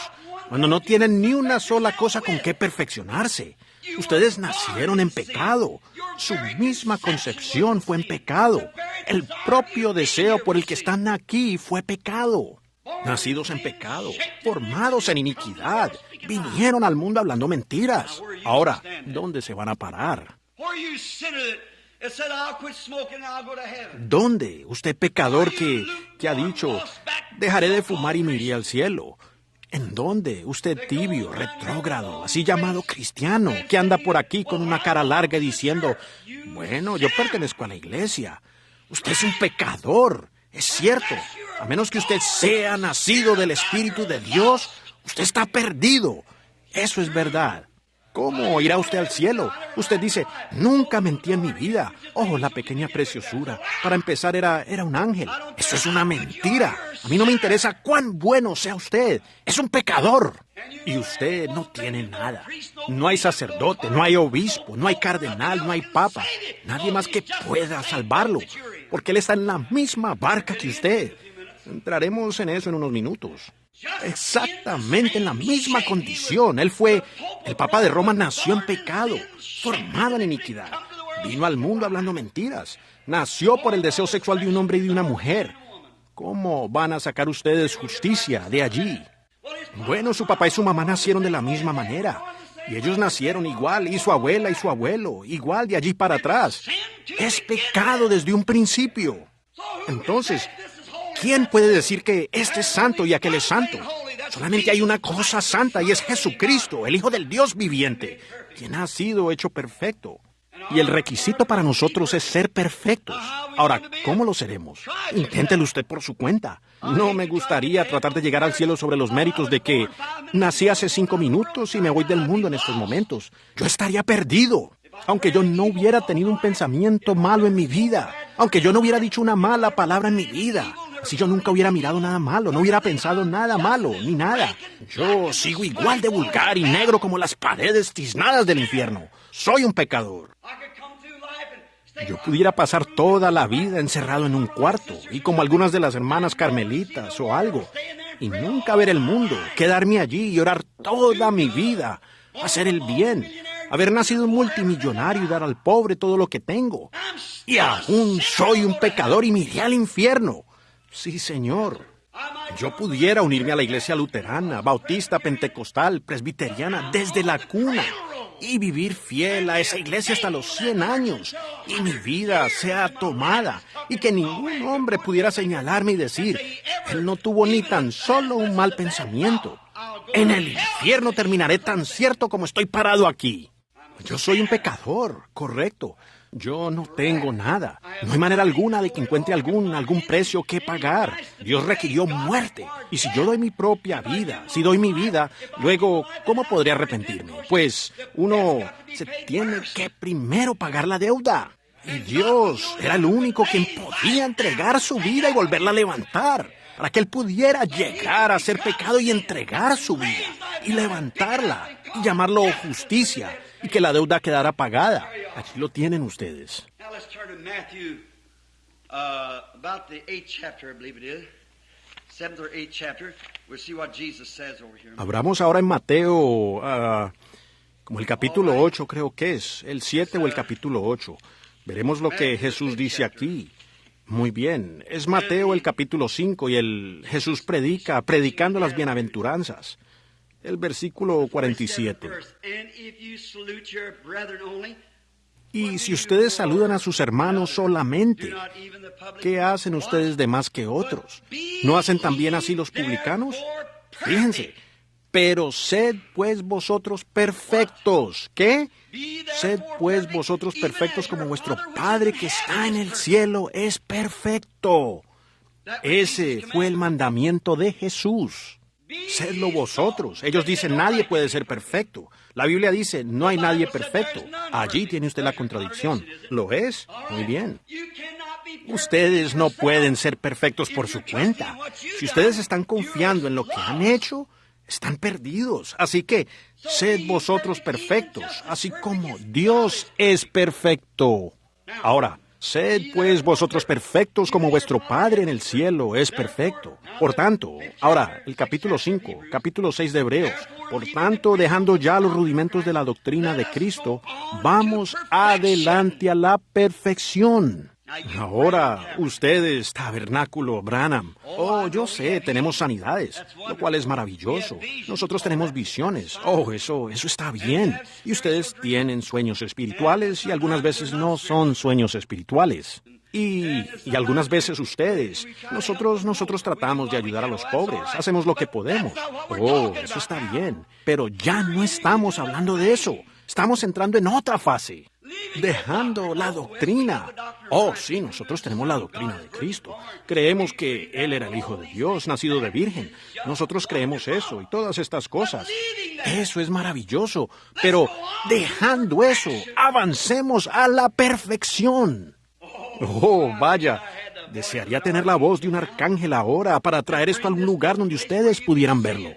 cuando no tienen ni una sola cosa con que perfeccionarse? Ustedes nacieron en pecado. Su misma concepción fue en pecado. El propio deseo por el que están aquí fue pecado. Nacidos en pecado, formados en iniquidad, vinieron al mundo hablando mentiras. Ahora, ¿dónde se van a parar? ¿Dónde? Usted pecador que ha dicho, dejaré de fumar y me iré al cielo. ¿En dónde? Usted tibio, retrógrado, así llamado cristiano, que anda por aquí con una cara larga y diciendo, bueno, yo pertenezco a la iglesia. Usted es un pecador, es cierto. A menos que usted sea nacido del Espíritu de Dios, usted está perdido. Eso es verdad. ¿Cómo irá usted al cielo? Usted dice, nunca mentí en mi vida. Oh, la pequeña preciosura. Para empezar, era un ángel. Eso es una mentira. A mí no me interesa cuán bueno sea usted. Es un pecador. Y usted no tiene nada. No hay sacerdote, no hay obispo, no hay cardenal, no hay papa. Nadie más que pueda salvarlo. Porque él está en la misma barca que usted. Entraremos en eso en unos minutos. Exactamente en la misma condición. El Papa de Roma nació en pecado, formado en iniquidad. Vino al mundo hablando mentiras. Nació por el deseo sexual de un hombre y de una mujer. ¿Cómo van a sacar ustedes justicia de allí? Bueno, su papá y su mamá nacieron de la misma manera. Y ellos nacieron igual, y su abuela y su abuelo, igual de allí para atrás. Es pecado desde un principio. Entonces, ¿quién puede decir que este es santo y aquel es santo? Solamente hay una cosa santa y es Jesucristo, el Hijo del Dios viviente, quien ha sido hecho perfecto. Y el requisito para nosotros es ser perfectos. Ahora, ¿cómo lo seremos? Inténtelo usted por su cuenta. No me gustaría tratar de llegar al cielo sobre los méritos de que nací hace 5 minutos y me voy del mundo en estos momentos. Yo estaría perdido. Aunque yo no hubiera tenido un pensamiento malo en mi vida. Aunque yo no hubiera dicho una mala palabra en mi vida. Si yo nunca hubiera mirado nada malo, no hubiera pensado nada malo, ni nada. Yo sigo igual de vulgar y negro como las paredes tiznadas del infierno. Soy un pecador. Yo pudiera pasar toda la vida encerrado en un cuarto, y como algunas de las hermanas carmelitas o algo, y nunca ver el mundo, quedarme allí y orar toda mi vida, hacer el bien, haber nacido un multimillonario y dar al pobre todo lo que tengo. Y aún soy un pecador y me iré al infierno. Sí, Señor. Yo pudiera unirme a la iglesia luterana, bautista, pentecostal, presbiteriana desde la cuna y vivir fiel a esa iglesia hasta los 100 años y mi vida sea tomada y que ningún hombre pudiera señalarme y decir, él no tuvo ni tan solo un mal pensamiento. En el infierno terminaré tan cierto como estoy parado aquí. Yo soy un pecador, correcto. Yo no tengo nada. No hay manera alguna de que encuentre algún precio que pagar. Dios requirió muerte. Y si yo doy mi propia vida, si doy mi vida, luego, ¿cómo podría arrepentirme? Pues uno se tiene que primero pagar la deuda. Y Dios era el único quien podía entregar su vida y volverla a levantar, para que Él pudiera llegar a ser pecado y entregar su vida, y levantarla, y llamarlo justicia, y que la deuda quedara pagada. Aquí lo tienen ustedes. Now let's turn to Matthew, about the 8th chapter, I believe it is. 7th or 8th chapter. We'll see what Jesus says over here. Abramos ahora en Mateo, como el capítulo 8 creo que es, el 7 o el capítulo 8. Veremos lo que Jesús dice aquí. Muy bien, es Mateo el capítulo 5 y Jesús predicando las bienaventuranzas. El versículo 47. Y si ustedes saludan a sus hermanos solamente, ¿qué hacen ustedes de más que otros? ¿No hacen también así los publicanos? Fíjense, pero sed pues vosotros perfectos. ¿Qué? Sed pues vosotros perfectos como vuestro Padre que está en el cielo es perfecto. Ese fue el mandamiento de Jesús. Sedlo vosotros. Ellos dicen, nadie puede ser perfecto. La Biblia dice, no hay nadie perfecto. Allí tiene usted la contradicción. ¿Lo es? Muy bien. Ustedes no pueden ser perfectos por su cuenta. Si ustedes están confiando en lo que han hecho, están perdidos. Así que, sed vosotros perfectos, así como Dios es perfecto. Ahora, sed pues vosotros perfectos como vuestro Padre en el cielo es perfecto. Por tanto, ahora, el capítulo 5, capítulo 6 de Hebreos. Por tanto, dejando ya los rudimentos de la doctrina de Cristo, vamos adelante a la perfección. Ahora, ustedes, Tabernáculo Branham. Oh, yo sé, tenemos sanidades, lo cual es maravilloso. Nosotros tenemos visiones. Oh, eso está bien. Y ustedes tienen sueños espirituales y algunas veces no son sueños espirituales. Y algunas veces nosotros tratamos de ayudar a los pobres, hacemos lo que podemos. Oh, eso está bien. Pero ya no estamos hablando de eso. Estamos entrando en otra fase. Dejando la doctrina. Oh, sí, nosotros tenemos la doctrina de Cristo. Creemos que Él era el Hijo de Dios, nacido de virgen. Nosotros creemos eso y todas estas cosas. Eso es maravilloso. Pero dejando eso, avancemos a la perfección. Oh, vaya. Desearía tener la voz de un arcángel ahora para traer esto a algún lugar donde ustedes pudieran verlo.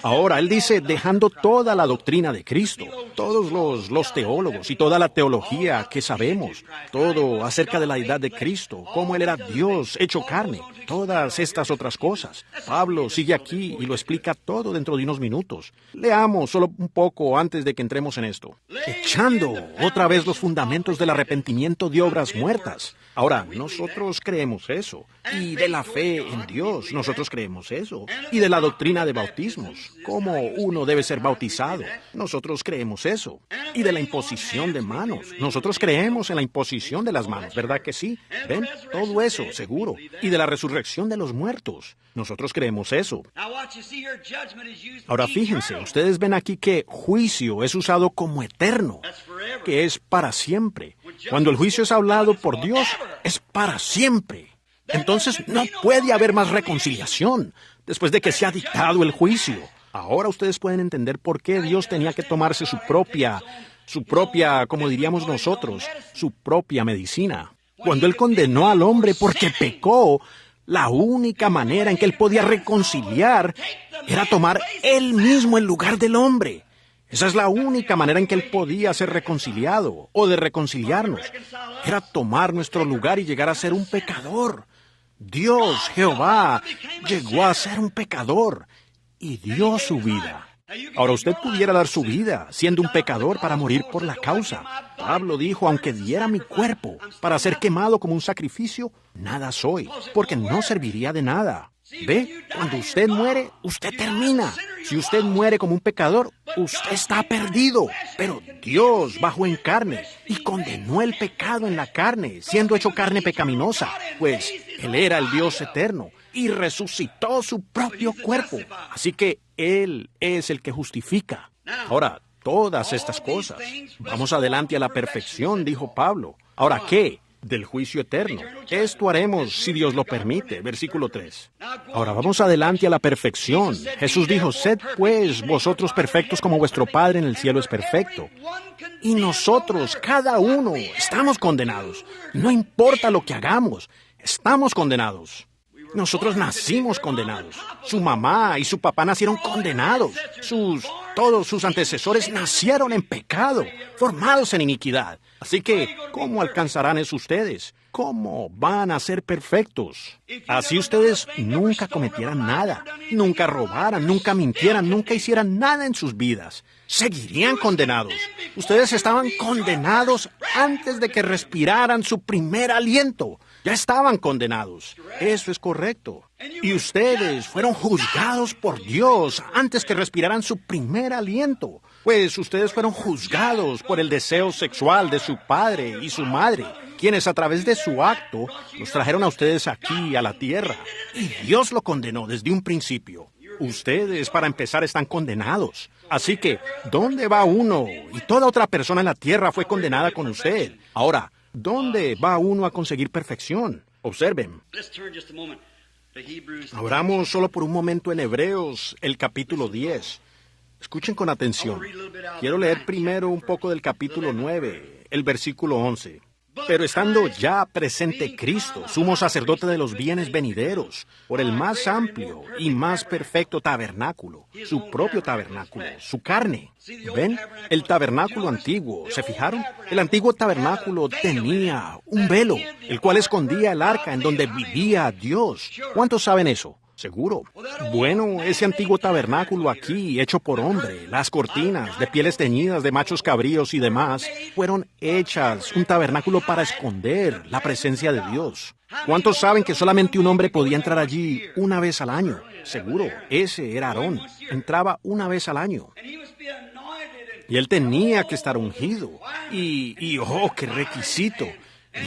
Ahora, él dice, dejando toda la doctrina de Cristo, todos los teólogos y toda la teología que sabemos, todo acerca de la deidad de Cristo, cómo Él era Dios hecho carne, todas estas otras cosas. Pablo sigue aquí y lo explica todo dentro de unos minutos. Leamos solo un poco antes de que entremos en esto. Echando otra vez los fundamentos del arrepentimiento de obras muertas. Ahora, nosotros creemos eso. Y de la fe en Dios, nosotros creemos eso. Y de la doctrina de bautismos, cómo uno debe ser bautizado, nosotros creemos eso. Y de la imposición de manos, nosotros creemos en la imposición de las manos, ¿verdad que sí? ¿Ven? Todo eso, seguro. Y de la resurrección de los muertos, nosotros creemos eso. Ahora fíjense, ustedes ven aquí que juicio es usado como eterno, que es para siempre. Cuando el juicio es hablado por Dios, es para siempre. Entonces no puede haber más reconciliación después de que se ha dictado el juicio. Ahora ustedes pueden entender por qué Dios tenía que tomarse su propia, como diríamos nosotros, su propia medicina. Cuando Él condenó al hombre porque pecó, la única manera en que Él podía reconciliar era tomar Él mismo el lugar del hombre. Esa es la única manera en que Él podía ser reconciliado o de reconciliarnos. Era tomar nuestro lugar y llegar a ser un pecador. Dios, Jehová, llegó a ser un pecador y dio su vida. Ahora usted pudiera dar su vida siendo un pecador para morir por la causa. Pablo dijo, aunque diera mi cuerpo para ser quemado como un sacrificio, nada soy, porque no serviría de nada. ¿Ve? Cuando usted muere, usted termina. Si usted muere como un pecador, usted está perdido. Pero Dios bajó en carne y condenó el pecado en la carne, siendo hecho carne pecaminosa, pues Él era el Dios eterno y resucitó su propio cuerpo. Así que Él es el que justifica. Ahora, todas estas cosas. Vamos adelante a la perfección, dijo Pablo. Ahora, ¿qué? Del juicio eterno. Esto haremos si Dios lo permite. Versículo 3. Ahora vamos adelante a la perfección. Jesús dijo, sed pues vosotros perfectos como vuestro Padre en el cielo es perfecto. Y nosotros, cada uno, estamos condenados. No importa lo que hagamos, estamos condenados. Nosotros nacimos condenados. Su mamá y su papá nacieron condenados. Todos sus antecesores nacieron en pecado, formados en iniquidad. Así que, ¿cómo alcanzarán eso ustedes? ¿Cómo van a ser perfectos? Así ustedes nunca cometieran nada, nunca robaran, nunca mintieran, nunca hicieran nada en sus vidas. Seguirían condenados. Ustedes estaban condenados antes de que respiraran su primer aliento. Ya estaban condenados. Eso es correcto. Y ustedes fueron juzgados por Dios antes que respiraran su primer aliento. Pues ustedes fueron juzgados por el deseo sexual de su padre y su madre, quienes a través de su acto los trajeron a ustedes aquí, a la tierra. Y Dios lo condenó desde un principio. Ustedes, para empezar, están condenados. Así que, ¿dónde va uno? Y toda otra persona en la tierra fue condenada con usted. Ahora, ¿dónde va uno a conseguir perfección? Observen. Abramos solo por un momento en Hebreos, el capítulo 10. Escuchen con atención. Quiero leer primero un poco del capítulo 9, el versículo 11. Pero estando ya presente Cristo, sumo sacerdote de los bienes venideros, por el más amplio y más perfecto tabernáculo, su propio tabernáculo, su carne. ¿Ven? El tabernáculo antiguo, ¿se fijaron? El antiguo tabernáculo tenía un velo, el cual escondía el arca en donde vivía Dios. ¿Cuántos saben eso? Seguro. Bueno, ese antiguo tabernáculo aquí, hecho por hombre, las cortinas de pieles teñidas de machos cabríos y demás, fueron hechas un tabernáculo para esconder la presencia de Dios. ¿Cuántos saben que solamente un hombre podía entrar allí una vez al año? Seguro, ese era Aarón. Entraba una vez al año. Y él tenía que estar ungido. Y ¡oh, qué requisito!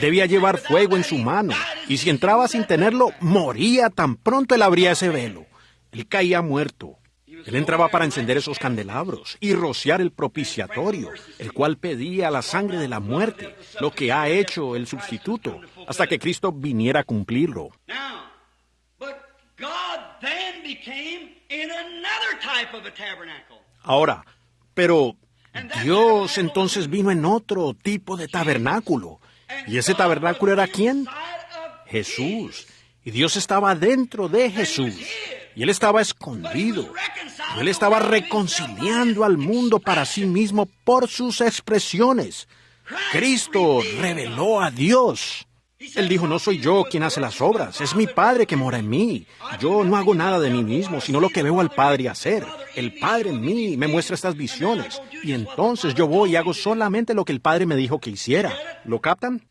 Debía llevar fuego en su mano, y si entraba sin tenerlo, moría tan pronto él abría ese velo. Él caía muerto. Él entraba para encender esos candelabros y rociar el propiciatorio, el cual pedía la sangre de la muerte, lo que ha hecho el sustituto, hasta que Cristo viniera a cumplirlo. Ahora, pero Dios entonces vino en otro tipo de tabernáculo. ¿Y ese tabernáculo era quién? Jesús. Y Dios estaba dentro de Jesús. Y Él estaba escondido. Y Él estaba reconciliando al mundo para sí mismo por sus expresiones. Cristo reveló a Dios. Él dijo, no soy yo quien hace las obras, es mi Padre que mora en mí. Yo no hago nada de mí mismo, sino lo que veo al Padre hacer. El Padre en mí me muestra estas visiones, y entonces yo voy y hago solamente lo que el Padre me dijo que hiciera. ¿Lo captan?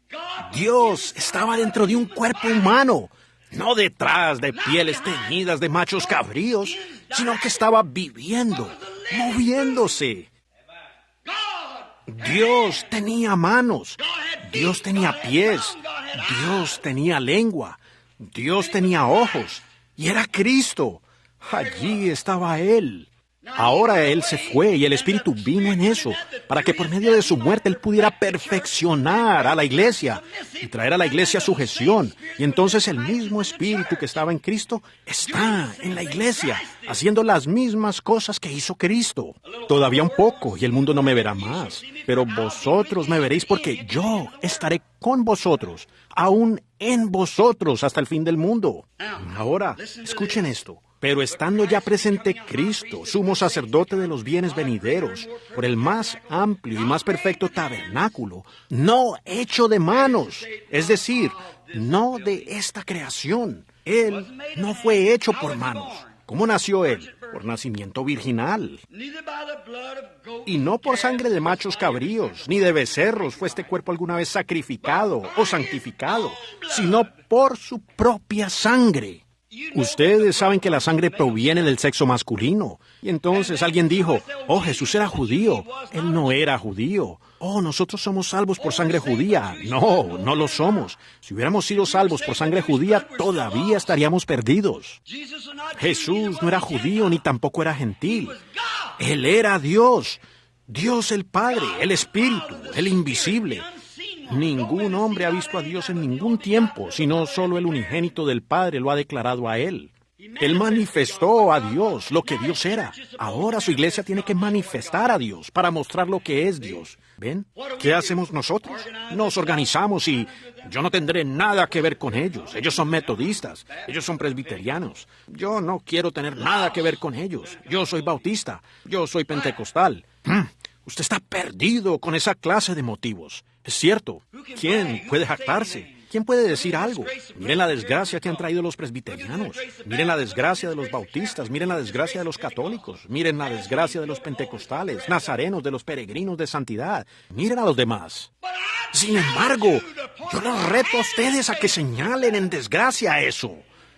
Dios estaba dentro de un cuerpo humano, no detrás de pieles teñidas de machos cabríos, sino que estaba viviendo, moviéndose. Dios tenía manos, Dios tenía pies, Dios tenía lengua, Dios tenía ojos, y era Cristo. Allí estaba Él. Ahora Él se fue y el Espíritu vino en eso, para que por medio de su muerte Él pudiera perfeccionar a la iglesia y traer a la iglesia sujeción. Y entonces el mismo Espíritu que estaba en Cristo está en la iglesia, haciendo las mismas cosas que hizo Cristo. Todavía un poco y el mundo no me verá más, pero vosotros me veréis porque yo estaré con vosotros, aún en vosotros hasta el fin del mundo. Ahora, escuchen esto. Pero estando ya presente Cristo, sumo sacerdote de los bienes venideros, por el más amplio y más perfecto tabernáculo, no hecho de manos, es decir, no de esta creación. Él no fue hecho por manos. ¿Cómo nació Él? Por nacimiento virginal. Y no por sangre de machos cabríos, ni de becerros fue este cuerpo alguna vez sacrificado o santificado, sino por su propia sangre. Ustedes saben que la sangre proviene del sexo masculino. Y entonces alguien dijo, oh, Jesús era judío. Él no era judío. Oh, nosotros somos salvos por sangre judía. No, no lo somos. Si hubiéramos sido salvos por sangre judía, todavía estaríamos perdidos. Jesús no era judío ni tampoco era gentil. Él era Dios. Dios el Padre, el Espíritu, el invisible. Ningún hombre ha visto a Dios en ningún tiempo, sino solo el unigénito del Padre lo ha declarado a Él. Él manifestó a Dios lo que Dios era. Ahora su iglesia tiene que manifestar a Dios para mostrar lo que es Dios. ¿Ven? ¿Qué hacemos nosotros? Nos organizamos y yo no tendré nada que ver con ellos. Ellos son metodistas, ellos son presbiterianos. Yo no quiero tener nada que ver con ellos. Yo soy bautista, yo soy pentecostal. Usted está perdido con esa clase de motivos. Es cierto. ¿Quién puede jactarse? ¿Quién puede decir algo? Miren la desgracia que han traído los presbiterianos. Miren la desgracia de los bautistas. Miren la desgracia de los católicos. Miren la desgracia de los pentecostales, nazarenos, de los peregrinos de santidad. Miren a los demás. Sin embargo, yo los reto a ustedes a que señalen en desgracia eso.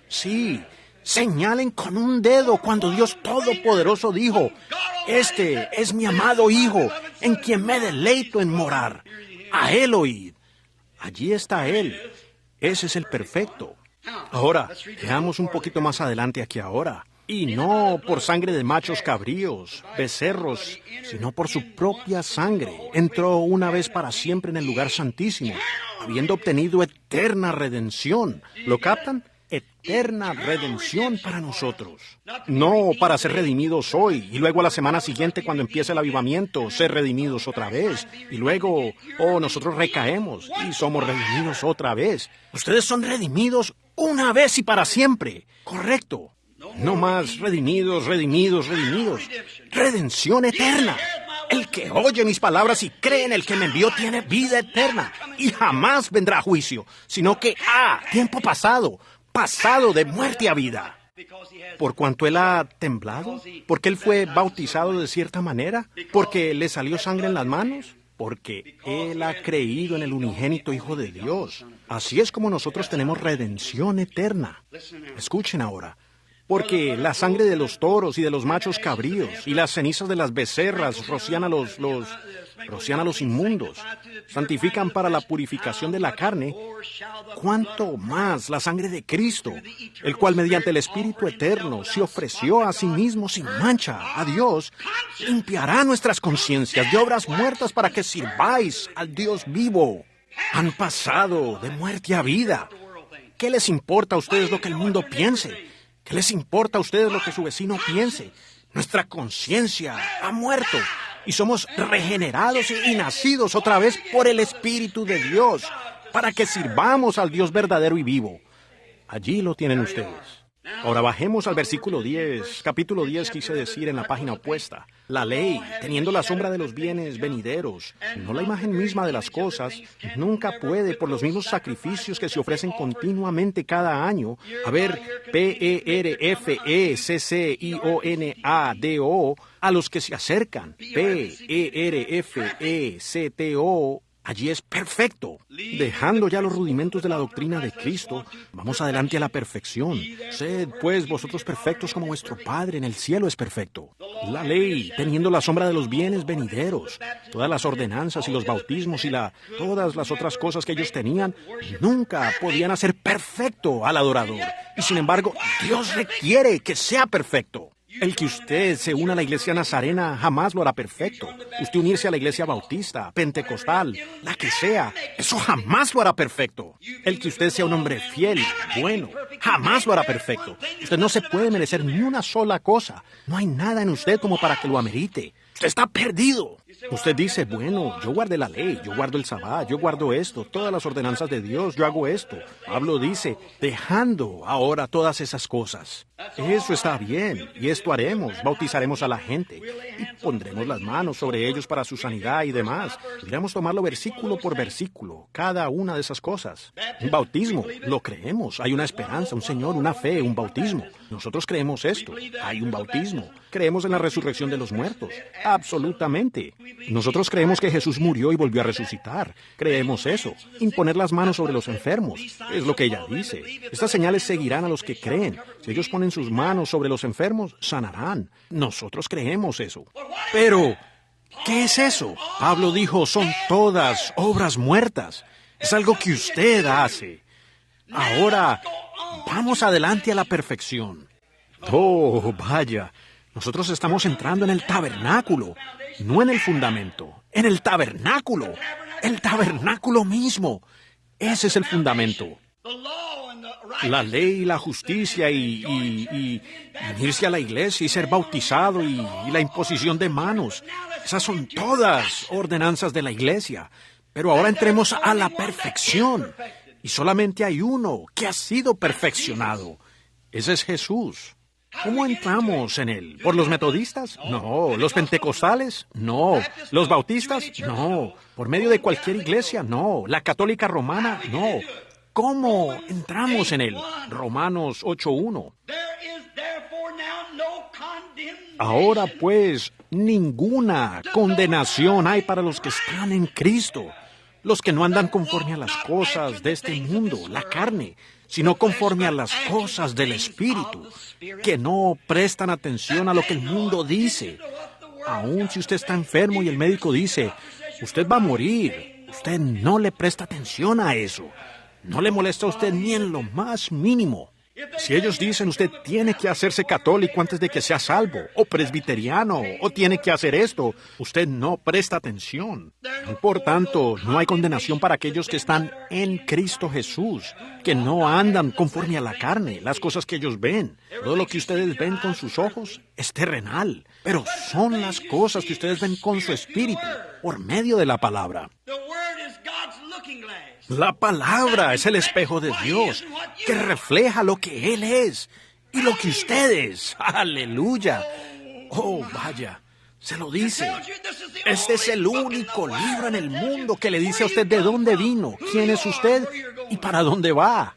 Sí, señalen con un dedo cuando Dios Todopoderoso dijo, este es mi amado Hijo, en quien me deleito en morar. A Él oíd. Allí está Él. Ese es el perfecto. Ahora, veamos un poquito más adelante aquí ahora. Y no por sangre de machos cabríos, becerros, sino por su propia sangre. Entró una vez para siempre en el lugar santísimo, habiendo obtenido eterna redención. ¿Lo captan? Eterna redención para nosotros. No para ser redimidos hoy y luego a la semana siguiente cuando empiece el avivamiento ser redimidos otra vez y luego, nosotros recaemos y somos redimidos otra vez. Ustedes son redimidos una vez y para siempre. Correcto. No más redimidos. Redención eterna. El que oye mis palabras y cree en el que me envió tiene vida eterna y jamás vendrá juicio, sino que tiempo pasado de muerte a vida. ¿Por cuanto él ha temblado? ¿Porque él fue bautizado de cierta manera? ¿Porque le salió sangre en las manos? Porque él ha creído en el unigénito Hijo de Dios. Así es como nosotros tenemos redención eterna. Escuchen ahora. Porque la sangre de los toros y de los machos cabríos y las cenizas de las becerras rocian a los inmundos, santifican para la purificación de la carne, cuánto más la sangre de Cristo, el cual mediante el Espíritu Eterno se ofreció a sí mismo sin mancha a Dios, limpiará nuestras conciencias de obras muertas para que sirváis al Dios vivo. Han pasado de muerte a vida. ¿Qué les importa a ustedes lo que el mundo piense? ¿Qué les importa a ustedes lo que su vecino piense? Nuestra conciencia ha muerto y somos regenerados y nacidos otra vez por el Espíritu de Dios para que sirvamos al Dios verdadero y vivo. Allí lo tienen ustedes. Ahora bajemos al versículo 10, capítulo 10, quise decir en la página opuesta. La ley, teniendo la sombra de los bienes venideros, no la imagen misma de las cosas, nunca puede, por los mismos sacrificios que se ofrecen continuamente cada año, a ver, Perfeccionado, a los que se acercan, Perfecto, allí es perfecto. Dejando ya los rudimentos de la doctrina de Cristo, vamos adelante a la perfección. Sed, pues, vosotros perfectos como vuestro Padre en el cielo es perfecto. La ley, teniendo la sombra de los bienes venideros, todas las ordenanzas y los bautismos y todas las otras cosas que ellos tenían, nunca podían hacer perfecto al adorador. Y sin embargo, Dios requiere que sea perfecto. El que usted se una a la iglesia nazarena jamás lo hará perfecto. Usted unirse a la iglesia bautista, pentecostal, la que sea, eso jamás lo hará perfecto. El que usted sea un hombre fiel, bueno, jamás lo hará perfecto. Usted no se puede merecer ni una sola cosa. No hay nada en usted como para que lo amerite. Usted está perdido. Usted dice, bueno, yo guardé la ley, yo guardo el sabbat, yo guardo esto, todas las ordenanzas de Dios, yo hago esto. Pablo dice, dejando ahora todas esas cosas. Eso está bien, y esto haremos, bautizaremos a la gente, y pondremos las manos sobre ellos para su sanidad y demás. Deberíamos tomarlo versículo por versículo, cada una de esas cosas. Un bautismo, lo creemos, hay una esperanza, un Señor, una fe, un bautismo. Nosotros creemos esto, hay un bautismo. Creemos en la resurrección de los muertos, absolutamente. Nosotros creemos que Jesús murió y volvió a resucitar. Creemos eso. Imponer las manos sobre los enfermos, es lo que ella dice. Estas señales seguirán a los que creen. Si ellos ponen sus manos sobre los enfermos, sanarán. Nosotros creemos eso. Pero, ¿qué es eso? Pablo dijo, son todas obras muertas. Es algo que usted hace. Ahora, vamos adelante a la perfección. Oh, vaya. Nosotros estamos entrando en el tabernáculo, no en el fundamento, en el tabernáculo mismo. Ese es el fundamento. La ley y la justicia y unirse a la iglesia y ser bautizado y la imposición de manos. Esas son todas ordenanzas de la iglesia. Pero ahora entremos a la perfección. Y solamente hay uno que ha sido perfeccionado. Ese es Jesús. ¿Cómo entramos en él? ¿Por los metodistas? No. ¿Los pentecostales? No. ¿Los bautistas? No. ¿Por medio de cualquier iglesia? No. ¿La católica romana? No. ¿Cómo entramos en él? Romanos 8:1. Ahora pues, ninguna condenación hay para los que están en Cristo, los que no andan conforme a las cosas de este mundo, la carne, sino conforme a las cosas del Espíritu, que no prestan atención a lo que el mundo dice. Aun si usted está enfermo y el médico dice, usted va a morir, usted no le presta atención a eso. No le molesta a usted ni en lo más mínimo. Si ellos dicen usted tiene que hacerse católico antes de que sea salvo, o presbiteriano, o tiene que hacer esto, usted no presta atención. Por tanto, no hay condenación para aquellos que están en Cristo Jesús, que no andan conforme a la carne, las cosas que ellos ven. Todo lo que ustedes ven con sus ojos es terrenal, pero son las cosas que ustedes ven con su espíritu, por medio de la palabra. La palabra es el espejo de Dios, que refleja lo que Él es y lo que usted es. ¡Aleluya! Oh, vaya, se lo dice. Este es el único libro en el mundo que le dice a usted de dónde vino, quién es usted y para dónde va.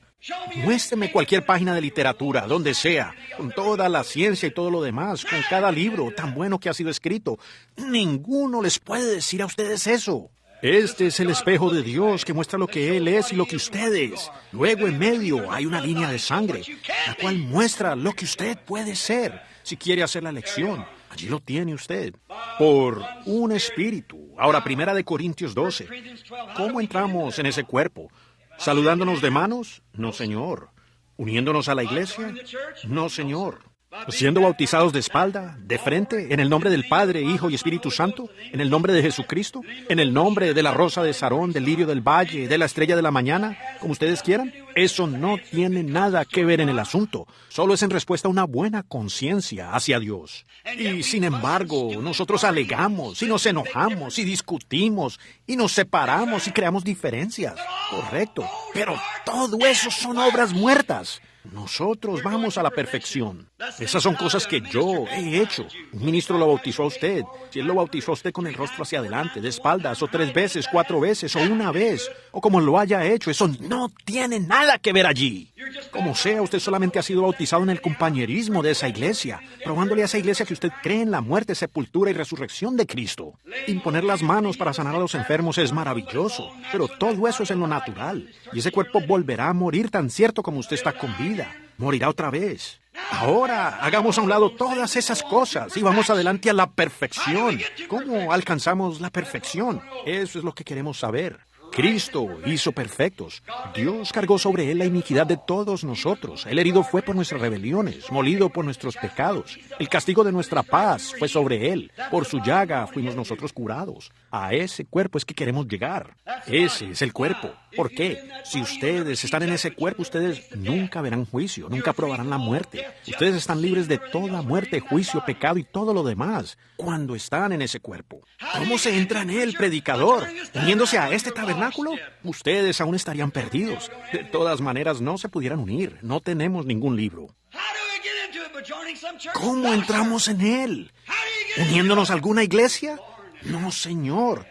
Muéstreme cualquier página de literatura, donde sea, con toda la ciencia y todo lo demás, con cada libro tan bueno que ha sido escrito. Ninguno les puede decir a ustedes eso. Este es el espejo de Dios que muestra lo que Él es y lo que usted es. Luego en medio hay una línea de sangre, la cual muestra lo que usted puede ser. Si quiere hacer la elección, allí lo tiene usted. Por un espíritu. Ahora, 1 Corintios 12. ¿Cómo entramos en ese cuerpo? ¿Saludándonos de manos? No, Señor. ¿Uniéndonos a la iglesia? No, Señor. ¿Siendo bautizados de espalda, de frente, en el nombre del Padre, Hijo y Espíritu Santo? ¿En el nombre de Jesucristo? ¿En el nombre de la rosa de Sarón, del lirio del valle, de la estrella de la mañana? Como ustedes quieran. Eso no tiene nada que ver en el asunto. Solo es en respuesta a una buena conciencia hacia Dios. Y sin embargo, nosotros alegamos, y nos enojamos, y discutimos, y nos separamos, y creamos diferencias. Correcto. Pero todo eso son obras muertas. Nosotros vamos a la perfección. Esas son cosas que yo he hecho. Un ministro lo bautizó a usted. Si él lo bautizó a usted con el rostro hacia adelante, de espaldas, o 3 veces, 4 veces, o una vez, o como lo haya hecho, eso no tiene nada que ver allí. Como sea, usted solamente ha sido bautizado en el compañerismo de esa iglesia, probándole a esa iglesia que usted cree en la muerte, sepultura y resurrección de Cristo. Imponer las manos para sanar a los enfermos es maravilloso, pero todo eso es en lo natural. Y ese cuerpo volverá a morir tan cierto como usted está con vida. Morirá otra vez. Ahora, hagamos a un lado todas esas cosas y vamos adelante a la perfección. ¿Cómo alcanzamos la perfección? Eso es lo que queremos saber. Cristo hizo perfectos. Dios cargó sobre Él la iniquidad de todos nosotros. El herido fue por nuestras rebeliones, molido por nuestros pecados. El castigo de nuestra paz fue sobre Él. Por su llaga fuimos nosotros curados. A ese cuerpo es que queremos llegar. Ese es el cuerpo. ¿Por qué? Si ustedes están en ese cuerpo, ustedes nunca verán juicio, nunca probarán la muerte. Ustedes están libres de toda muerte, juicio, pecado y todo lo demás cuando están en ese cuerpo. ¿Cómo se entra en él, predicador? ¿Uniéndose a este tabernáculo? Ustedes aún estarían perdidos. De todas maneras, no se pudieran unir. No tenemos ningún libro. ¿Cómo entramos en él? ¿Uniéndonos a alguna iglesia? No, Señor.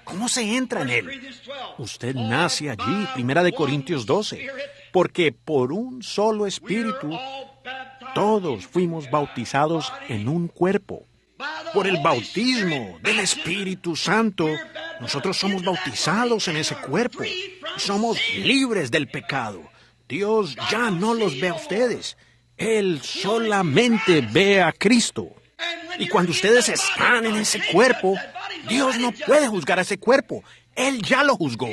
¿Cómo se entra en él? Usted nace allí, 1 Corintios 12, porque por un solo espíritu todos fuimos bautizados en un cuerpo. Por el bautismo del Espíritu Santo, nosotros somos bautizados en ese cuerpo. Somos libres del pecado. Dios ya no los ve a ustedes. Él solamente ve a Cristo. Y cuando ustedes están en ese cuerpo, Dios no puede juzgar a ese cuerpo. Él ya lo juzgó.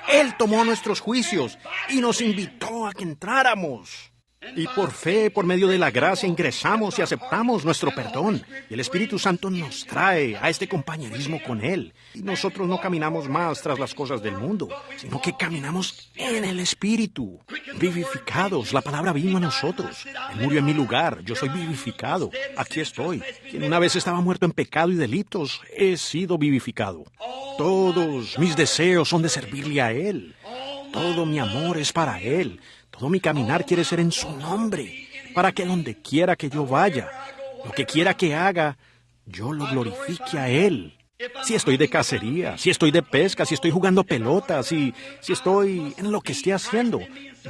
Él tomó nuestros juicios y nos invitó a que entráramos. Y por fe, por medio de la gracia, ingresamos y aceptamos nuestro perdón. Y el Espíritu Santo nos trae a este compañerismo con Él. Y nosotros no caminamos más tras las cosas del mundo, sino que caminamos en el Espíritu. Vivificados, la palabra vino a nosotros. Él murió en mi lugar, yo soy vivificado. Aquí estoy. Quien una vez estaba muerto en pecado y delitos, he sido vivificado. Todos mis deseos son de servirle a Él. Todo mi amor es para Él. Todo mi caminar quiere ser en su nombre, para que donde quiera que yo vaya, lo que quiera que haga, yo lo glorifique a Él. Si estoy de cacería, si estoy de pesca, si estoy jugando pelota, si estoy en lo que esté haciendo,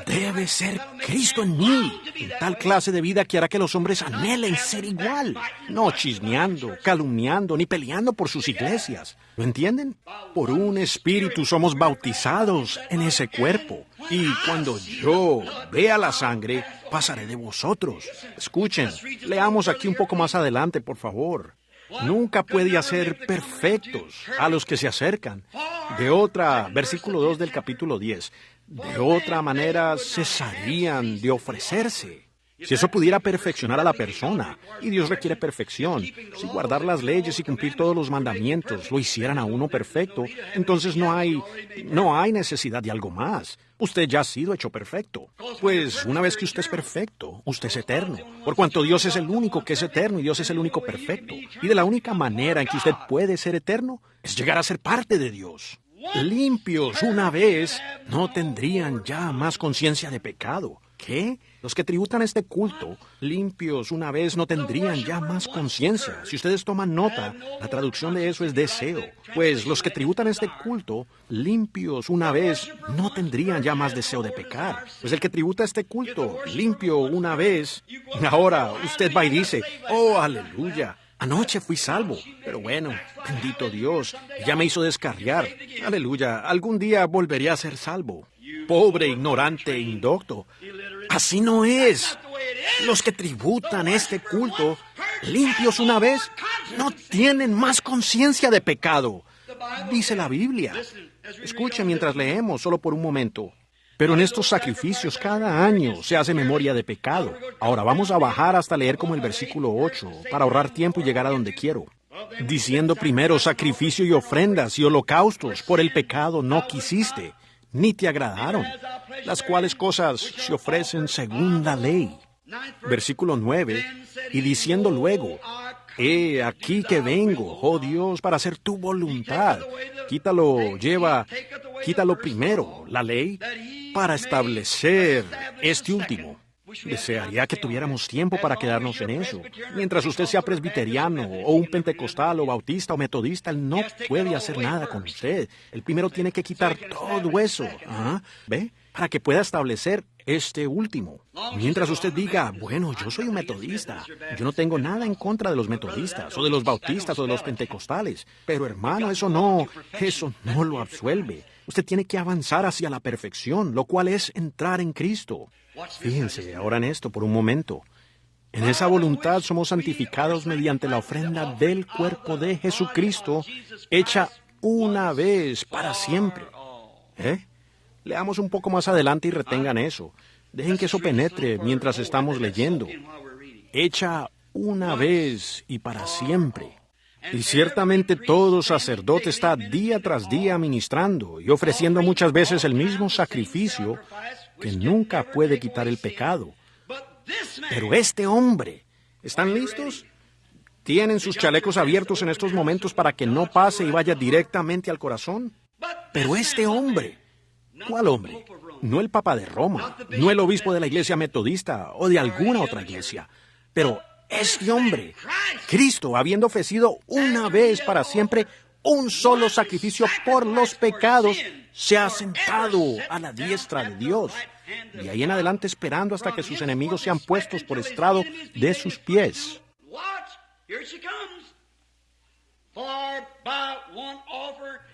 debe ser Cristo en mí, en tal clase de vida que hará que los hombres anhelen ser igual, no chismeando, calumniando, ni peleando por sus iglesias. ¿Lo entienden? Por un espíritu somos bautizados en ese cuerpo. Y cuando yo vea la sangre, pasaré de vosotros. Escuchen, leamos aquí un poco más adelante, por favor. Nunca puede hacer perfectos a los que se acercan. Versículo 2 del capítulo 10. De otra manera cesarían de ofrecerse. Si eso pudiera perfeccionar a la persona, y Dios requiere perfección, si guardar las leyes y cumplir todos los mandamientos lo hicieran a uno perfecto, entonces no hay necesidad de algo más. Usted ya ha sido hecho perfecto. Pues una vez que usted es perfecto, usted es eterno. Por cuanto Dios es el único que es eterno y Dios es el único perfecto. Y de la única manera en que usted puede ser eterno es llegar a ser parte de Dios. Limpios una vez, no tendrían ya más conciencia de pecado. ¿Qué? Los que tributan este culto, limpios una vez, no tendrían ya más conciencia. Si ustedes toman nota, la traducción de eso es deseo. Pues los que tributan este culto, limpios una vez, no tendrían ya más deseo de pecar. Pues el que tributa este culto, limpio una vez, ahora usted va y dice, oh, aleluya. Anoche fui salvo, pero bueno, bendito Dios, ya me hizo descarriar. Aleluya, algún día volveré a ser salvo. Pobre, ignorante e indocto. Así no es. Los que tributan este culto, limpios una vez, no tienen más conciencia de pecado. Dice la Biblia. Escuche mientras leemos, solo por un momento. Pero en estos sacrificios cada año se hace memoria de pecado. Ahora vamos a bajar hasta leer como el versículo 8, para ahorrar tiempo y llegar a donde quiero. Diciendo primero sacrificio y ofrendas y holocaustos por el pecado no quisiste, ni te agradaron, las cuales cosas se ofrecen según la ley. Versículo 9, y diciendo luego, he aquí que vengo, oh Dios, para hacer tu voluntad. Quítalo primero, la ley, para establecer este último. Desearía que tuviéramos tiempo para quedarnos en eso. Mientras usted sea presbiteriano, o un pentecostal, o bautista, o metodista, él no puede hacer nada con usted. Él primero tiene que quitar todo eso. ¿Ve? Para que pueda establecer este último. Mientras usted diga, bueno, yo soy un metodista, yo no tengo nada en contra de los metodistas, o de los bautistas, o de los pentecostales, pero hermano, eso no lo absuelve. Usted tiene que avanzar hacia la perfección, lo cual es entrar en Cristo. Fíjense ahora en esto por un momento. En esa voluntad somos santificados mediante la ofrenda del cuerpo de Jesucristo, hecha una vez para siempre. Leamos un poco más adelante y retengan eso. Dejen que eso penetre mientras estamos leyendo. Hecha una vez y para siempre. Y ciertamente todo sacerdote está día tras día ministrando y ofreciendo muchas veces el mismo sacrificio que nunca puede quitar el pecado. Pero este hombre, ¿están listos? ¿Tienen sus chalecos abiertos en estos momentos para que no pase y vaya directamente al corazón? Pero este hombre, ¿cuál hombre? No el Papa de Roma, no el obispo de la iglesia metodista o de alguna otra iglesia, pero este hombre, Cristo, habiendo ofrecido una vez para siempre un solo sacrificio por los pecados, se ha sentado a la diestra de Dios. De ahí en adelante esperando hasta que sus enemigos sean puestos por estrado de sus pies.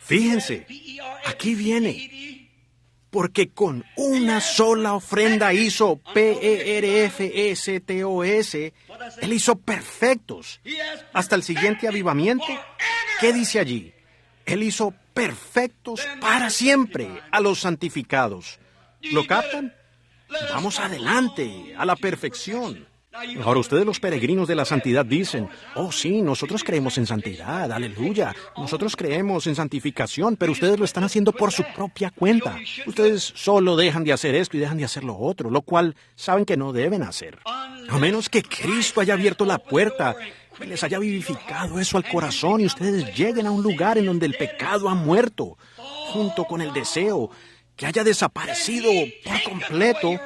Fíjense, aquí viene. Porque con una sola ofrenda hizo perfectos. Él hizo perfectos. Hasta el siguiente avivamiento, ¿qué dice allí? Él hizo perfectos para siempre a los santificados. ¿Lo captan? Vamos adelante, a la perfección. Ahora ustedes los peregrinos de la santidad dicen, oh sí, nosotros creemos en santidad, aleluya, nosotros creemos en santificación, pero ustedes lo están haciendo por su propia cuenta. Ustedes solo dejan de hacer esto y dejan de hacer lo otro, lo cual saben que no deben hacer. A menos que Cristo haya abierto la puerta y les haya vivificado eso al corazón y ustedes lleguen a un lugar en donde el pecado ha muerto, junto con el deseo, que haya desaparecido por completo,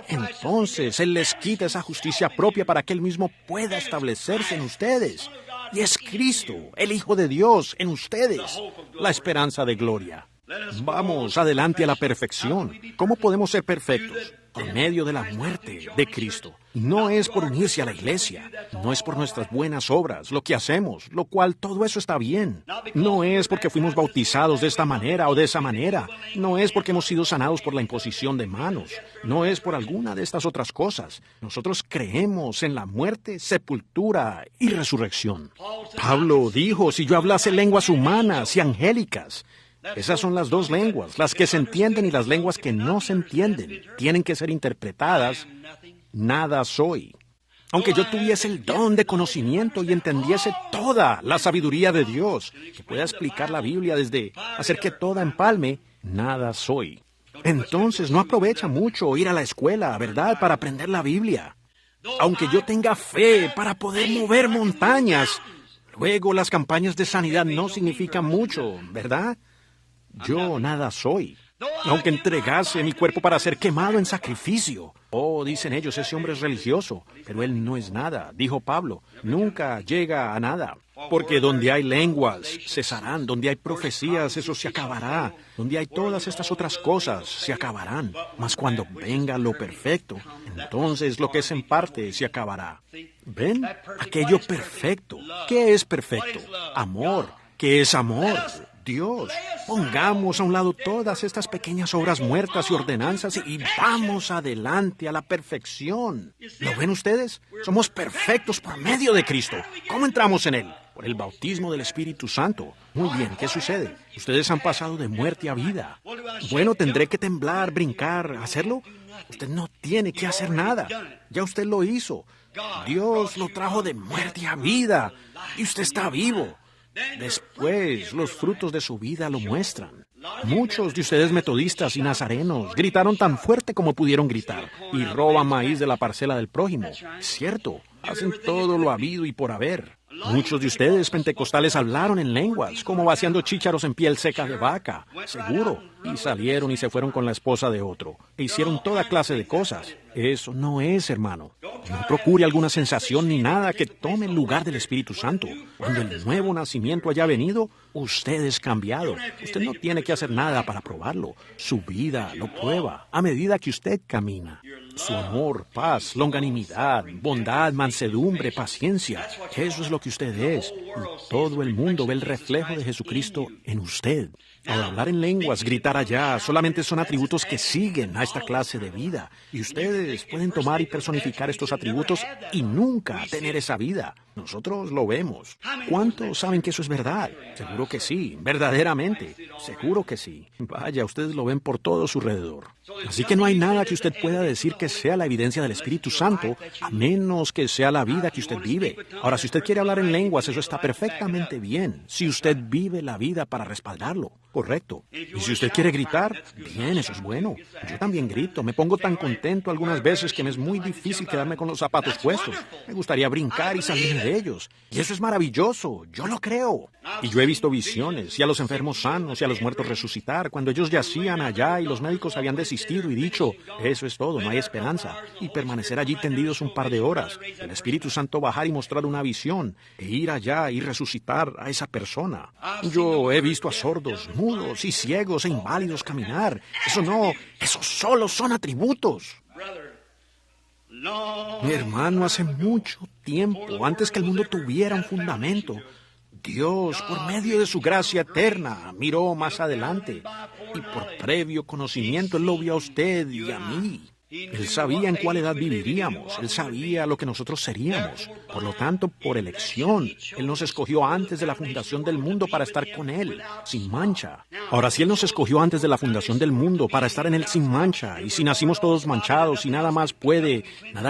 entonces Él les quita esa justicia propia para que Él mismo pueda establecerse en ustedes. Y es Cristo, el Hijo de Dios, en ustedes, la esperanza de gloria. Vamos adelante a la perfección. ¿Cómo podemos ser perfectos? Por medio de la muerte de Cristo. No es por unirse a la iglesia, no es por nuestras buenas obras, lo que hacemos, lo cual todo eso está bien. No es porque fuimos bautizados de esta manera o de esa manera, no es porque hemos sido sanados por la imposición de manos, no es por alguna de estas otras cosas. Nosotros creemos en la muerte, sepultura y resurrección. Pablo dijo, si yo hablase lenguas humanas y angélicas, esas son las dos lenguas, las que se entienden y las lenguas que no se entienden. Tienen que ser interpretadas. Nada soy. Aunque yo tuviese el don de conocimiento y entendiese toda la sabiduría de Dios, que pueda explicar la Biblia desde hacer que toda empalme, nada soy. Entonces no aprovecha mucho ir a la escuela, ¿verdad?, para aprender la Biblia. Aunque yo tenga fe para poder mover montañas, luego las campañas de sanidad no significan mucho, ¿verdad? Yo nada soy. aunque entregase mi cuerpo para ser quemado en sacrificio. Oh, dicen ellos, ese hombre es religioso, pero él no es nada, dijo Pablo, nunca llega a nada. Porque donde hay lenguas, cesarán, donde hay profecías, eso se acabará, donde hay todas estas otras cosas, se acabarán. Mas cuando venga lo perfecto, entonces lo que es en parte se acabará. ¿Ven? Aquello perfecto. ¿Qué es perfecto? Amor. ¿Qué es amor? Dios. Pongamos a un lado todas estas pequeñas obras muertas y ordenanzas y vamos adelante a la perfección. ¿Lo ven ustedes? Somos perfectos por medio de Cristo. ¿Cómo entramos en Él? Por el bautismo del Espíritu Santo. Muy bien, ¿qué sucede? Ustedes han pasado de muerte a vida. Bueno, ¿tendré que temblar, brincar, hacerlo? Usted no tiene que hacer nada. Ya usted lo hizo. Dios lo trajo de muerte a vida y usted está vivo. Después, los frutos de su vida lo muestran. Muchos de ustedes metodistas y nazarenos gritaron tan fuerte como pudieron gritar y roban maíz de la parcela del prójimo. Es cierto, hacen todo lo habido y por haber. Muchos de ustedes pentecostales hablaron en lenguas, como vaciando chícharos en piel seca de vaca, seguro, y salieron y se fueron con la esposa de otro, e hicieron toda clase de cosas. Eso no es, hermano. No procure alguna sensación ni nada que tome el lugar del Espíritu Santo. Cuando el nuevo nacimiento haya venido, usted es cambiado. Usted no tiene que hacer nada para probarlo. Su vida lo prueba a medida que usted camina. Su amor, paz, longanimidad, bondad, mansedumbre, paciencia, eso es lo que usted es. Y todo el mundo ve el reflejo de Jesucristo en usted. Al hablar en lenguas, gritar allá, solamente son atributos que siguen a esta clase de vida. Y ustedes pueden tomar y personificar estos atributos y nunca tener esa vida. Nosotros lo vemos. ¿Cuántos saben que eso es verdad? Seguro que sí, verdaderamente. Seguro que sí. Vaya, ustedes lo ven por todo su alrededor. Así que no hay nada que usted pueda decir que sea la evidencia del Espíritu Santo, a menos que sea la vida que usted vive. Ahora, si usted quiere hablar en lenguas, eso está perfectamente bien. Si usted vive la vida para respaldarlo. Correcto. Y si usted quiere gritar, bien, eso es bueno. Yo también grito. Me pongo tan contento algunas veces que me es muy difícil quedarme con los zapatos puestos. Me gustaría brincar y salirme de ellos. Y eso es maravilloso. Yo lo creo. Y yo he visto visiones, y a los enfermos sanos, y a los muertos resucitar, cuando ellos yacían allá y los médicos habían desistido y dicho, eso es todo, no hay esperanza. Y permanecer allí tendidos un par de horas. El Espíritu Santo bajar y mostrar una visión, e ir allá y resucitar a esa persona. Yo he visto a sordos, mudos y ciegos e inválidos caminar. Eso solo son atributos. Mi hermano, hace mucho tiempo, antes que el mundo tuviera un fundamento, Dios, por medio de su gracia eterna, miró más adelante y por previo conocimiento Él lo vio a usted y a mí. Él sabía en cuál edad viviríamos, Él sabía lo que nosotros seríamos. Por lo tanto, por elección, Él nos escogió antes de la fundación del mundo para estar con Él, sin mancha. Ahora, si Él nos escogió antes de la fundación del mundo para estar en Él sin mancha, y si nacimos todos manchados y nada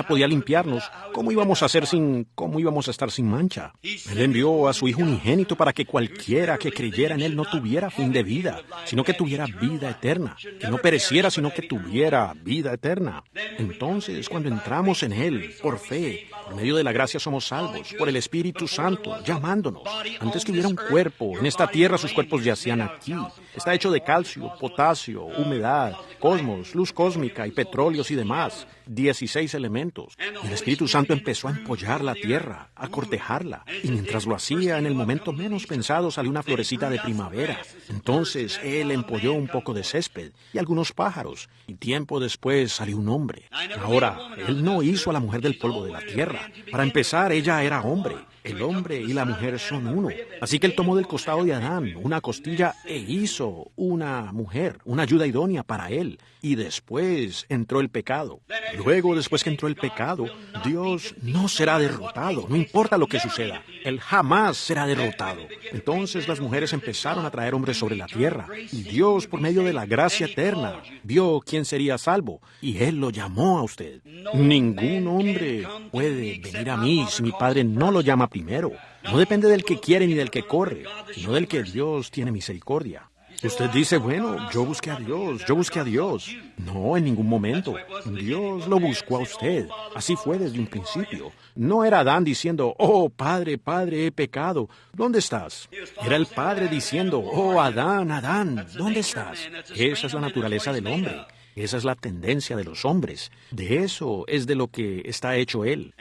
podía limpiarnos, ¿cómo íbamos a estar sin mancha? Él envió a su Hijo unigénito para que cualquiera que creyera en Él no tuviera fin de vida, sino que tuviera vida eterna, que no pereciera, sino que tuviera vida eterna. Entonces, cuando entramos en Él, por fe, por medio de la gracia somos salvos, por el Espíritu Santo, llamándonos. Antes que hubiera un cuerpo, en esta tierra sus cuerpos yacían aquí. Está hecho de calcio, potasio, humedad, cosmos, luz cósmica y petróleos y demás. 16 elementos. Y el Espíritu Santo empezó a empollar la tierra, a cortejarla. Y mientras lo hacía, en el momento menos pensado salió una florecita de primavera. Entonces Él empolló un poco de césped y algunos pájaros. Y tiempo después salió un hombre. Ahora, Él no hizo a la mujer del polvo de la tierra. Para empezar, ella era hombre. El hombre y la mujer son uno. Así que Él tomó del costado de Adán una costilla e hizo una mujer, una ayuda idónea para él. Y después entró el pecado. Luego, después que entró el pecado, Dios no será derrotado, no importa lo que suceda. Él jamás será derrotado. Entonces las mujeres empezaron a traer hombres sobre la tierra. Y Dios, por medio de la gracia eterna, vio quién sería salvo. Y Él lo llamó a usted. Ningún hombre puede venir a mí si mi Padre no lo llama primero. No depende del que quiere ni del que corre, sino del que Dios tiene misericordia. Usted dice, bueno, yo busqué a Dios. No, en ningún momento. Dios lo buscó a usted. Así fue desde un principio. No era Adán diciendo, oh, Padre, Padre, he pecado. ¿Dónde estás? Era el Padre diciendo, oh, Adán, Adán, ¿dónde estás? Esa es la naturaleza del hombre. Esa es la tendencia de los hombres. De eso es de lo que está hecho Él.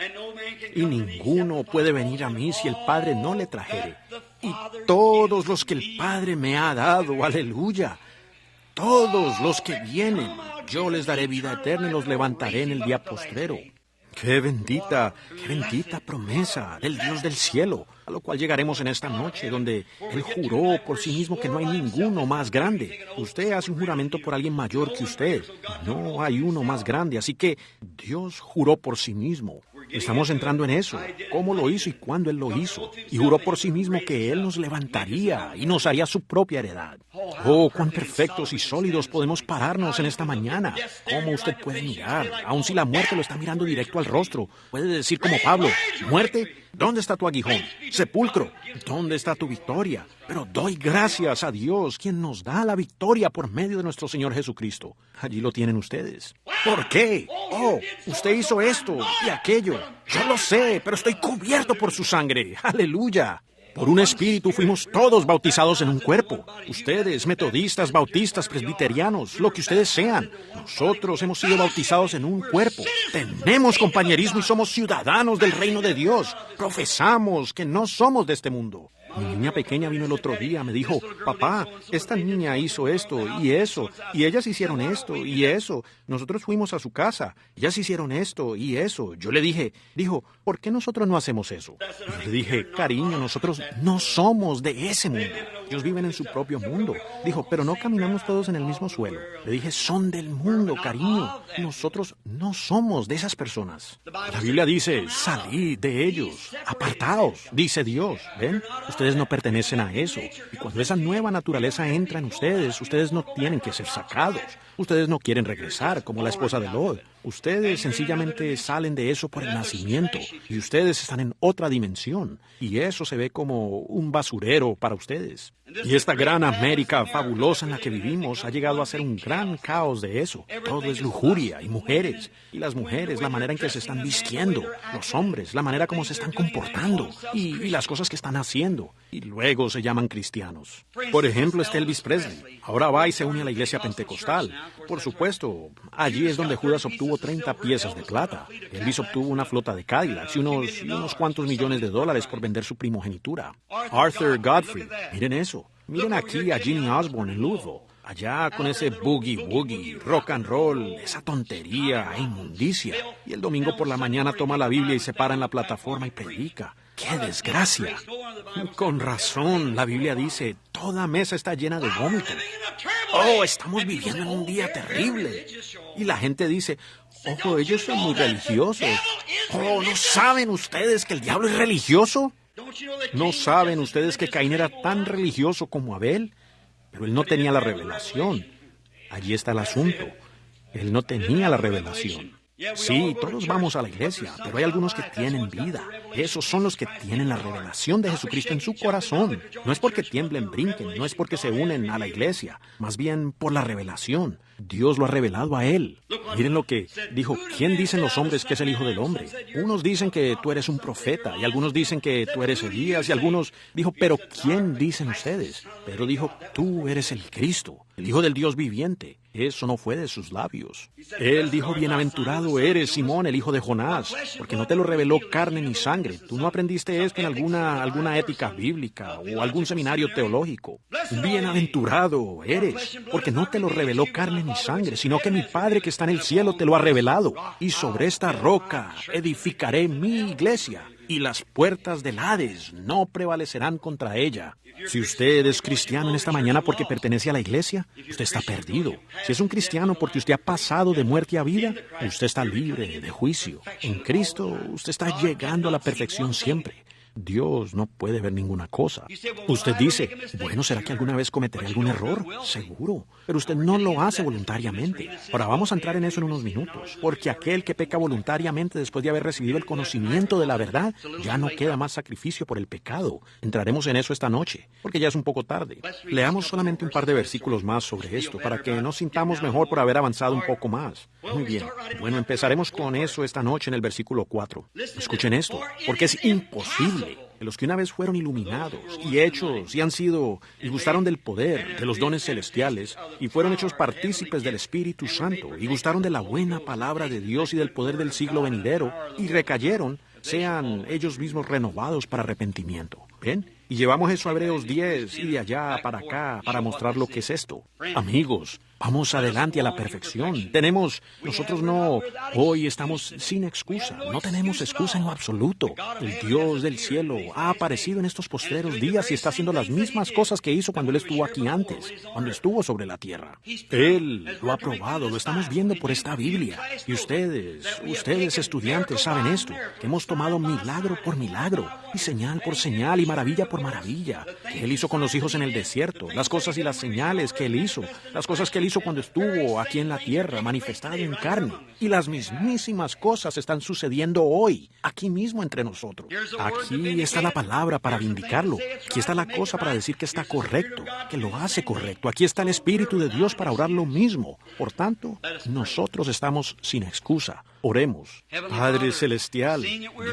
Y ninguno puede venir a mí si el Padre no le trajere. Y todos los que el Padre me ha dado, aleluya, todos los que vienen, yo les daré vida eterna y los levantaré en el día postrero. Qué bendita promesa del Dios del cielo, a lo cual llegaremos en esta noche, donde Él juró por sí mismo que no hay ninguno más grande. Usted hace un juramento por alguien mayor que usted. No hay uno más grande, así que Dios juró por sí mismo. Estamos entrando en eso, cómo lo hizo y cuándo Él lo hizo. Y juró por sí mismo que Él nos levantaría y nos haría su propia heredad. Oh, cuán perfectos y sólidos podemos pararnos en esta mañana. Cómo usted puede mirar, aun si la muerte lo está mirando directo al rostro. Puede decir como Pablo, muerte, ¿dónde está tu aguijón? Sepulcro, ¿dónde está tu victoria? Pero doy gracias a Dios, quien nos da la victoria por medio de nuestro Señor Jesucristo. Allí lo tienen ustedes. ¿Por qué? Oh, usted hizo esto y aquello. Yo lo sé, pero estoy cubierto por su sangre. ¡Aleluya! Por un espíritu fuimos todos bautizados en un cuerpo. Ustedes, metodistas, bautistas, presbiterianos, lo que ustedes sean. Nosotros hemos sido bautizados en un cuerpo. Tenemos compañerismo y somos ciudadanos del reino de Dios. Profesamos que no somos de este mundo. Mi niña pequeña vino el otro día, me dijo, papá, esta niña hizo esto y eso, y ellas hicieron esto y eso. Nosotros fuimos a su casa, ellas hicieron esto y eso. Yo le dijo, ¿por qué nosotros no hacemos eso? Yo le dije, cariño, nosotros no somos de ese mundo. Ellos viven en su propio mundo. Dijo, pero no caminamos todos en el mismo suelo. Le dije, son del mundo, cariño. Nosotros no somos de esas personas. La Biblia dice, salid de ellos, apartaos, dice Dios. ¿Ven? Ustedes no pertenecen a eso. Y cuando esa nueva naturaleza entra en ustedes, ustedes no tienen que ser sacados. Ustedes no quieren regresar como la esposa de Lot. Ustedes sencillamente salen de eso por el nacimiento. Y ustedes están en otra dimensión. Y eso se ve como un basurero para ustedes. Y esta gran América fabulosa en la que vivimos ha llegado a ser un gran caos de eso. Todo es lujuria y mujeres. Y las mujeres, la manera en que se están vistiendo. Los hombres, la manera como se están comportando. Y las cosas que están haciendo. Y luego se llaman cristianos. Por ejemplo, está Elvis Presley. Ahora va y se une a la iglesia pentecostal. Por supuesto, allí es donde Judas obtuvo 30 piezas de plata. Elvis obtuvo una flota de Cadillacs y unos cuantos millones de dólares por vender su primogenitura. Arthur Godfrey, miren eso. Miren aquí a Ginny Osborne en Louisville. Allá con ese boogie-woogie, rock and roll, esa tontería e inmundicia. Y el domingo por la mañana toma la Biblia y se para en la plataforma y predica. ¡Qué desgracia! Con razón, la Biblia dice, toda mesa está llena de vómito. Oh, estamos viviendo en un día terrible. Y la gente dice, ojo, ellos son muy religiosos. Oh, ¿no saben ustedes que el diablo es religioso? ¿No saben ustedes que Caín era tan religioso como Abel? Pero él no tenía la revelación. Allí está el asunto. Él no tenía la revelación. Sí, todos vamos a la iglesia, pero hay algunos que tienen vida. Esos son los que tienen la revelación de Jesucristo en su corazón. No es porque tiemblen, brinquen, no es porque se unen a la iglesia, más bien por la revelación. Dios lo ha revelado a él. Miren lo que dijo, ¿quién dicen los hombres que es el Hijo del Hombre? Unos dicen que tú eres un profeta, y algunos dicen que tú eres Elías, y algunos dijo, ¿pero quién dicen ustedes? Pedro dijo, tú eres el Cristo, el Hijo del Dios viviente. Eso no fue de sus labios. Él dijo, bienaventurado eres, Simón, el hijo de Jonás, porque no te lo reveló carne ni sangre. Tú no aprendiste esto en alguna ética bíblica o algún seminario teológico. Bienaventurado eres, porque no te lo reveló carne ni sangre, sino que mi Padre que está en el cielo te lo ha revelado. Y sobre esta roca edificaré mi iglesia, y las puertas del Hades no prevalecerán contra ella. Si usted es cristiano en esta mañana porque pertenece a la iglesia, usted está perdido. Si es un cristiano porque usted ha pasado de muerte a vida, usted está libre de juicio. En Cristo, usted está llegando a la perfección siempre. Dios no puede ver ninguna cosa. Usted dice, bueno, ¿será que alguna vez cometeré algún error? Seguro, pero usted no lo hace voluntariamente. Ahora vamos a entrar en eso en unos minutos, porque aquel que peca voluntariamente después de haber recibido el conocimiento de la verdad, ya no queda más sacrificio por el pecado. Entraremos en eso esta noche, porque ya es un poco tarde. Leamos solamente un par de versículos más sobre esto, para que nos sintamos mejor por haber avanzado un poco más. Muy bien. Bueno, empezaremos con eso esta noche en el versículo 4. Escuchen esto, porque es imposible que los que una vez fueron iluminados y hechos y han sido y gustaron del poder, de los dones celestiales y fueron hechos partícipes del Espíritu Santo y gustaron de la buena palabra de Dios y del poder del siglo venidero y recayeron, sean ellos mismos renovados para arrepentimiento. ¿Ven? Y llevamos eso a Hebreos 10 y de allá para acá para mostrar lo que es esto. Amigos, vamos adelante a la perfección. Hoy estamos sin excusa. No tenemos excusa en lo absoluto. El Dios del cielo ha aparecido en estos postreros días y está haciendo las mismas cosas que hizo cuando Él estuvo aquí antes, cuando estuvo sobre la tierra. Él lo ha probado, lo estamos viendo por esta Biblia. Y ustedes estudiantes saben esto, que hemos tomado milagro por milagro, y señal por señal, y maravilla por maravilla, que Él hizo con los hijos en el desierto, las cosas y las señales que Él hizo, las cosas que Él hizo cuando estuvo aquí en la tierra, manifestado en carne. Y las mismísimas cosas están sucediendo hoy, aquí mismo entre nosotros. Aquí está la palabra para vindicarlo. Aquí está la cosa para decir que está correcto, que lo hace correcto. Aquí está el Espíritu de Dios para orar lo mismo. Por tanto, nosotros estamos sin excusa. Oremos. Padre Celestial,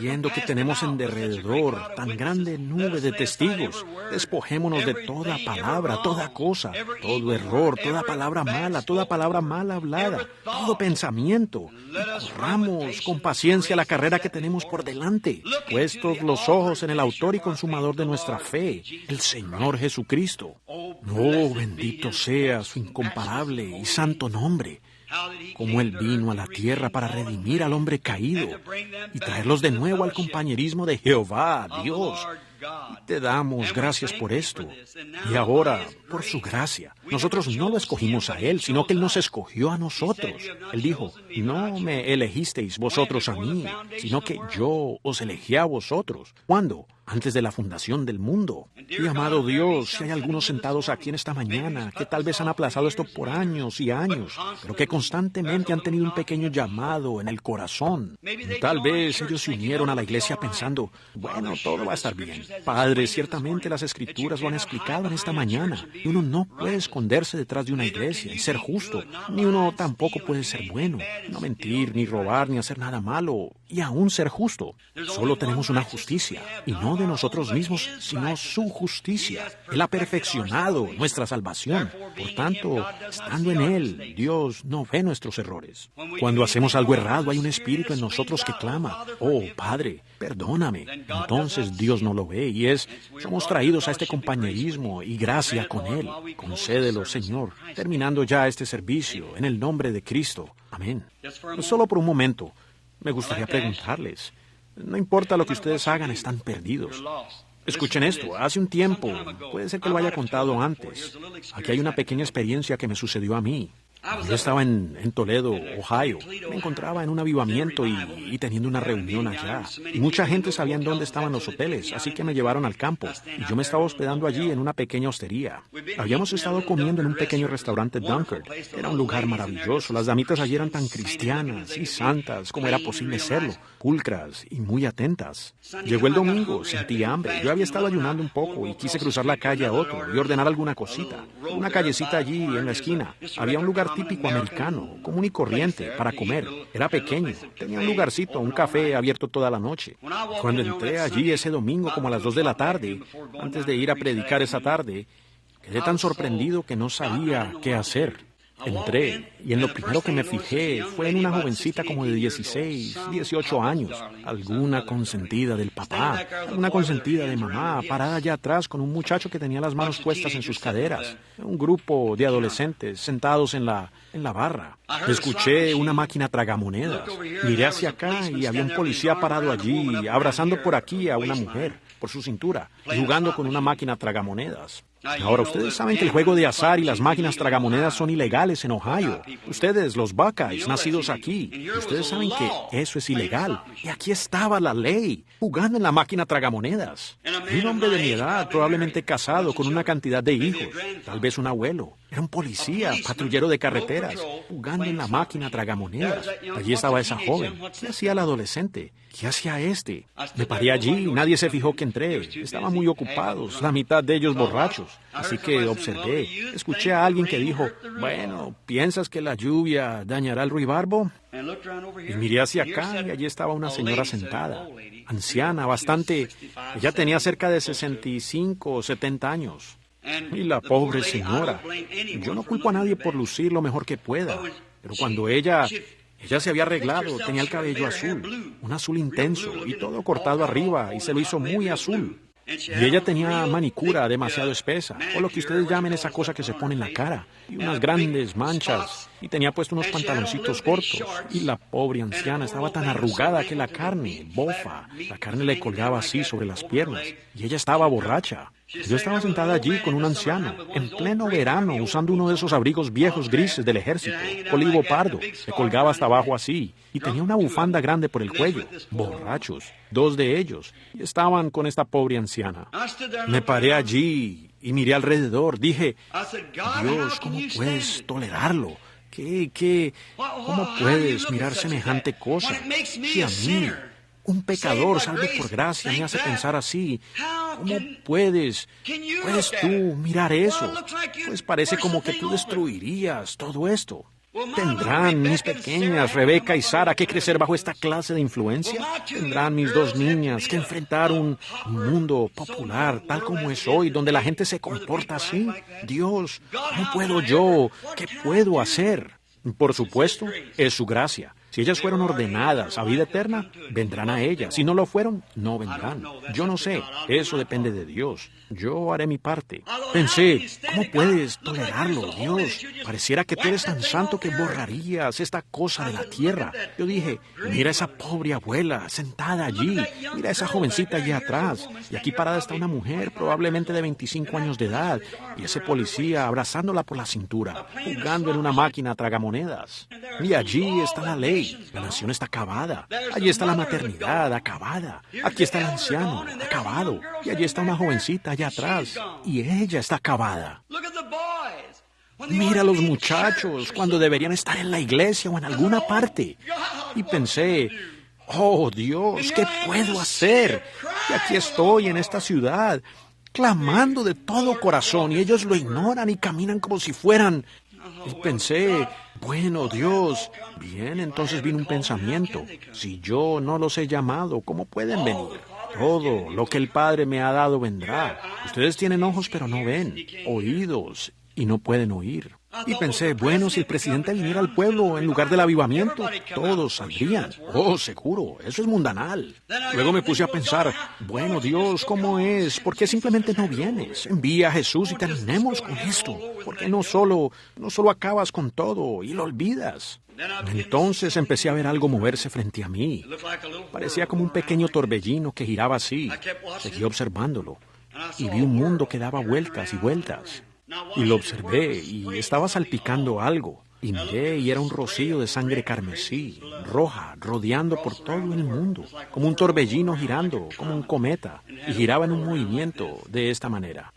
viendo que tenemos en derredor tan grande nube de testigos, despojémonos de toda palabra, toda cosa, todo error, toda palabra mal hablada, todo pensamiento, y corramos con paciencia la carrera que tenemos por delante, puestos los ojos en el autor y consumador de nuestra fe, el Señor Jesucristo. Oh, bendito sea su incomparable y santo nombre. Como Él vino a la tierra para redimir al hombre caído y traerlos de nuevo al compañerismo de Jehová, Dios. Y te damos gracias por esto. Y ahora, por su gracia, nosotros no lo escogimos a Él, sino que Él nos escogió a nosotros. Él dijo, no me elegisteis vosotros a mí, sino que yo os elegí a vosotros. ¿Cuándo? Antes de la fundación del mundo. Y amado Dios, si hay algunos sentados aquí en esta mañana que tal vez han aplazado esto por años y años, pero que constantemente han tenido un pequeño llamado en el corazón. Tal vez ellos se unieron a la iglesia pensando, bueno, todo va a estar bien. Padre, ciertamente las Escrituras lo han explicado en esta mañana. Y uno no puede esconderse detrás de una iglesia y ser justo, ni uno tampoco puede ser bueno, no mentir, ni robar, ni hacer nada malo, y aún ser justo. Solo tenemos una justicia, y no de nosotros mismos, sino su justicia. Él ha perfeccionado nuestra salvación. Por tanto, estando en Él, Dios no ve nuestros errores. Cuando hacemos algo errado, hay un espíritu en nosotros que clama, oh, Padre, perdóname. Entonces Dios no lo ve y somos traídos a este compañerismo y gracia con Él. Concédelo, Señor, terminando ya este servicio, en el nombre de Cristo. Amén. Solo por un momento, me gustaría preguntarles, no importa lo que ustedes hagan, están perdidos. Escuchen esto, hace un tiempo, puede ser que lo haya contado antes, aquí hay una pequeña experiencia que me sucedió a mí. Yo estaba en Toledo, Ohio. Me encontraba en un avivamiento y teniendo una reunión allá. Y mucha gente sabía dónde estaban los hoteles, así que me llevaron al campo. Y yo me estaba hospedando allí en una pequeña hostería. Habíamos estado comiendo en un pequeño restaurante Dunkard. Era un lugar maravilloso. Las damitas allí eran tan cristianas y santas como era posible serlo, pulcras y muy atentas. Llegó el domingo, sentí hambre. Yo había estado ayunando un poco y quise cruzar la calle a otro y ordenar alguna cosita. Una callecita allí en la esquina. Había un lugar típico americano, común y corriente, para comer. Era pequeño, tenía un lugarcito, un café abierto toda la noche. Cuando entré allí ese domingo como a las 2 de la tarde, antes de ir a predicar esa tarde, quedé tan sorprendido que no sabía qué hacer. Entré y en lo primero que me fijé fue en una jovencita como de 16, 18 años, alguna consentida del papá, alguna consentida de mamá, parada allá atrás con un muchacho que tenía las manos puestas en sus caderas, un grupo de adolescentes sentados en la barra. Escuché una máquina tragamonedas, miré hacia acá y había un policía parado allí, abrazando por aquí a una mujer, por su cintura, y jugando con una máquina tragamonedas. Ahora, ustedes saben que el juego de azar y las máquinas tragamonedas son ilegales en Ohio. Ustedes, los Buckeyes, nacidos aquí, ustedes saben que eso es ilegal. Y aquí estaba la ley, jugando en la máquina tragamonedas. Y un hombre de mi edad, probablemente casado con una cantidad de hijos, tal vez un abuelo. Era un policía, patrullero de carreteras, jugando en la máquina tragamonedas. Allí estaba esa joven. ¿Qué hacía el adolescente? ¿Qué hacía este? Me paré allí y nadie se fijó que entré. Estaban muy ocupados, la mitad de ellos borrachos. Así que observé. Escuché a alguien que dijo, bueno, ¿piensas que la lluvia dañará el ruibarbo? Y miré hacia acá y allí estaba una señora sentada, anciana, bastante. Ella tenía cerca de 65 o 70 años. Y la pobre señora. Yo no culpo a nadie por lucir lo mejor que pueda, pero cuando ella se había arreglado, tenía el cabello azul, un azul intenso, y todo cortado arriba, y se lo hizo muy azul. Y ella tenía manicura demasiado espesa, o lo que ustedes llamen esa cosa que se pone en la cara, y unas grandes manchas, y tenía puesto unos pantaloncitos cortos, y la pobre anciana estaba tan arrugada que la carne, bofa, la carne le colgaba así sobre las piernas, y ella estaba borracha. Yo estaba sentada allí con un anciano, en pleno verano, usando uno de esos abrigos viejos grises del ejército, olivo pardo, le colgaba hasta abajo así, y tenía una bufanda grande por el cuello, borrachos, 2 de ellos, y estaban con esta pobre anciana. Me paré allí y miré alrededor, dije, Dios, ¿cómo puedes tolerarlo? ¿Cómo puedes mirar semejante cosa? Si a mí, un pecador salvo por gracia, me hace pensar así, ¿cómo puedes tú mirar eso? Pues parece como que tú destruirías todo esto. ¿Tendrán mis pequeñas, Rebeca y Sara, que crecer bajo esta clase de influencia? ¿Tendrán mis 2 niñas que enfrentar un mundo popular tal como es hoy, donde la gente se comporta así? Dios, ¿cómo puedo yo? ¿Qué puedo hacer? Por supuesto, es su gracia. Si ellas fueron ordenadas a vida eterna, vendrán a ella. Si no lo fueron, no vendrán. Yo no sé, eso depende de Dios. Yo haré mi parte. Pensé, ¿cómo puedes tolerarlo, Dios? Pareciera que tú eres tan santo que borrarías esta cosa de la tierra. Yo dije, mira esa pobre abuela sentada allí. Mira esa jovencita allí atrás. Y aquí parada está una mujer, probablemente de 25 años de edad. Y ese policía abrazándola por la cintura, jugando en una máquina tragamonedas. Y allí está la ley. La nación está acabada. Allí está la maternidad, acabada. Aquí está el anciano, acabado. Y allí está una jovencita allá atrás. Y ella está acabada. Mira a los muchachos cuando deberían estar en la iglesia o en alguna parte. Y pensé, oh Dios, ¿qué puedo hacer? Y aquí estoy en esta ciudad, clamando de todo corazón, y ellos lo ignoran y caminan como si fueran... Y pensé, bueno, Dios, bien, entonces vino un pensamiento. Si yo no los he llamado, ¿cómo pueden venir? Todo lo que el Padre me ha dado vendrá. Ustedes tienen ojos, pero no ven, oídos, y no pueden oír. Y pensé, bueno, si el presidente viniera al pueblo en lugar del avivamiento, todos saldrían. Oh, seguro, eso es mundanal. Luego me puse a pensar, bueno, Dios, ¿cómo es? ¿Por qué simplemente no vienes? Envía a Jesús y terminemos con esto. Porque no solo acabas con todo y lo olvidas. Entonces empecé a ver algo moverse frente a mí. Parecía como un pequeño torbellino que giraba así. Seguí observándolo y vi un mundo que daba vueltas y vueltas. Y lo observé y estaba salpicando algo. Y miré y era un rocío de sangre carmesí, roja, rodeando por todo el mundo, como un torbellino girando, como un cometa, y giraba en un movimiento de esta manera.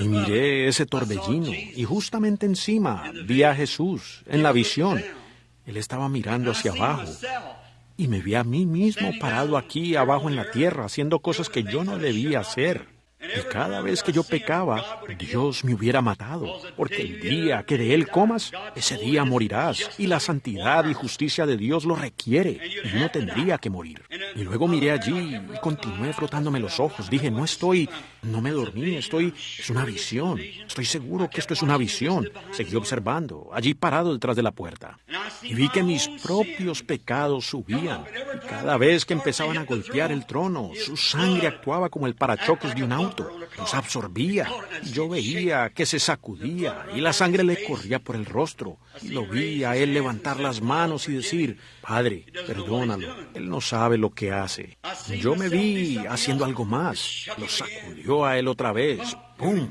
Y miré ese torbellino y justamente encima vi a Jesús en la visión. Él estaba mirando hacia abajo y me vi a mí mismo parado aquí abajo en la tierra haciendo cosas que yo no debía hacer. Y cada vez que yo pecaba, Dios me hubiera matado, porque el día que de Él comas, ese día morirás, y la santidad y justicia de Dios lo requiere, y no tendría que morir. Y luego miré allí y continué frotándome los ojos. Dije, no me dormí, es una visión. Estoy seguro que esto es una visión. Seguí observando, allí parado detrás de la puerta. Y vi que mis propios pecados subían, y cada vez que empezaban a golpear el trono, su sangre actuaba como el parachoques de un auto. los absorbía. Yo veía que se sacudía y la sangre le corría por el rostro. Y lo vi a él levantar las manos y decir, Padre, perdónalo, él no sabe lo que hace. Yo me vi haciendo algo más. Lo sacudió a él otra vez. ¡Pum!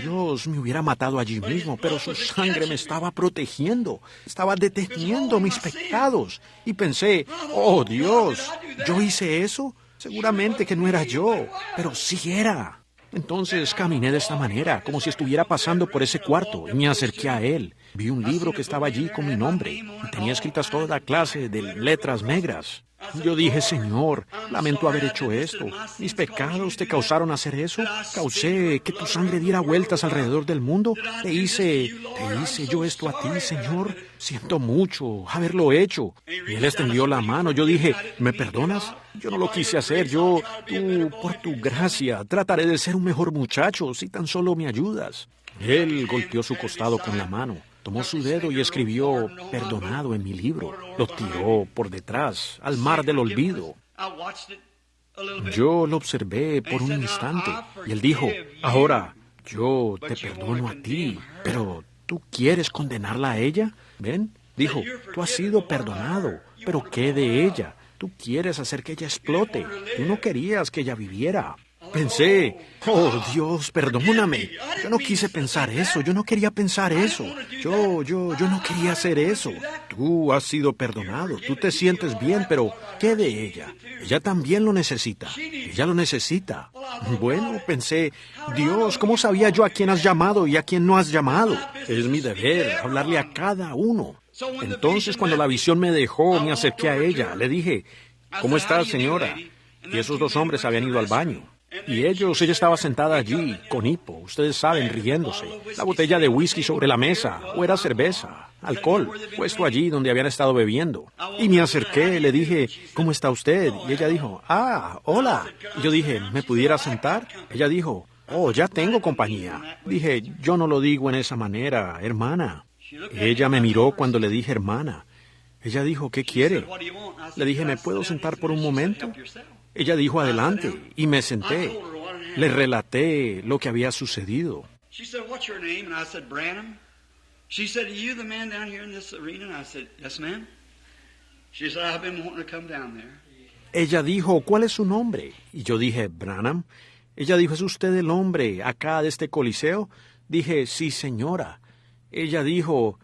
Dios me hubiera matado allí mismo, pero su sangre me estaba protegiendo, estaba deteniendo mis pecados. Y pensé, oh Dios, ¿yo hice eso? Seguramente que no era yo, pero sí era. Entonces caminé de esta manera, como si estuviera pasando por ese cuarto, y me acerqué a él. Vi un libro que estaba allí con mi nombre, y tenía escritas toda clase de letras negras. Yo dije, Señor, lamento haber hecho esto. ¿Mis pecados te causaron hacer eso? ¿Causé que tu sangre diera vueltas alrededor del mundo? ¿Te hice yo esto a ti, Señor? Siento mucho haberlo hecho. Y él extendió la mano. Yo dije, ¿me perdonas? Yo no lo quise hacer. Tú, por tu gracia, trataré de ser un mejor muchacho si tan solo me ayudas. Él golpeó su costado con la mano. Tomó su dedo y escribió perdonado en mi libro. Lo tiró por detrás, al mar del olvido. Yo lo observé por un instante y él dijo, ahora yo te perdono a ti, pero ¿tú quieres condenarla a ella? ¿Ven? Dijo, tú has sido perdonado, pero ¿qué de ella? Tú quieres hacer que ella explote. Tú no querías que ella viviera. Pensé, oh Dios, perdóname. Yo no quise pensar eso, yo no quería pensar eso. Yo no quería hacer eso. Tú has sido perdonado, tú te sientes bien, pero ¿qué de ella? Ella también lo necesita. Ella lo necesita. Bueno, pensé, Dios, ¿cómo sabía yo a quién has llamado y a quién no has llamado? Es mi deber hablarle a cada uno. Entonces, cuando la visión me dejó, me acerqué a ella. Le dije, ¿cómo estás, señora? Y esos dos hombres habían ido al baño. Y ella estaba sentada allí, con hipo, ustedes saben, riéndose. La botella de whisky sobre la mesa, o era cerveza, alcohol, puesto allí donde habían estado bebiendo. Y me acerqué, le dije, ¿cómo está usted? Y ella dijo, hola. Y yo dije, ¿me pudiera sentar? Ella dijo, oh, ya tengo compañía. Dije, yo no lo digo en esa manera, hermana. Ella me miró cuando le dije hermana. Ella dijo, ¿qué quiere? Le dije, ¿me puedo sentar por un momento? Ella dijo, adelante, y me senté. Le relaté lo que había sucedido. Ella dijo, ¿cuál es su nombre? Y yo dije, Branham. Ella dijo, ¿es usted el hombre acá de este coliseo? Dije, sí, señora. Ella dijo,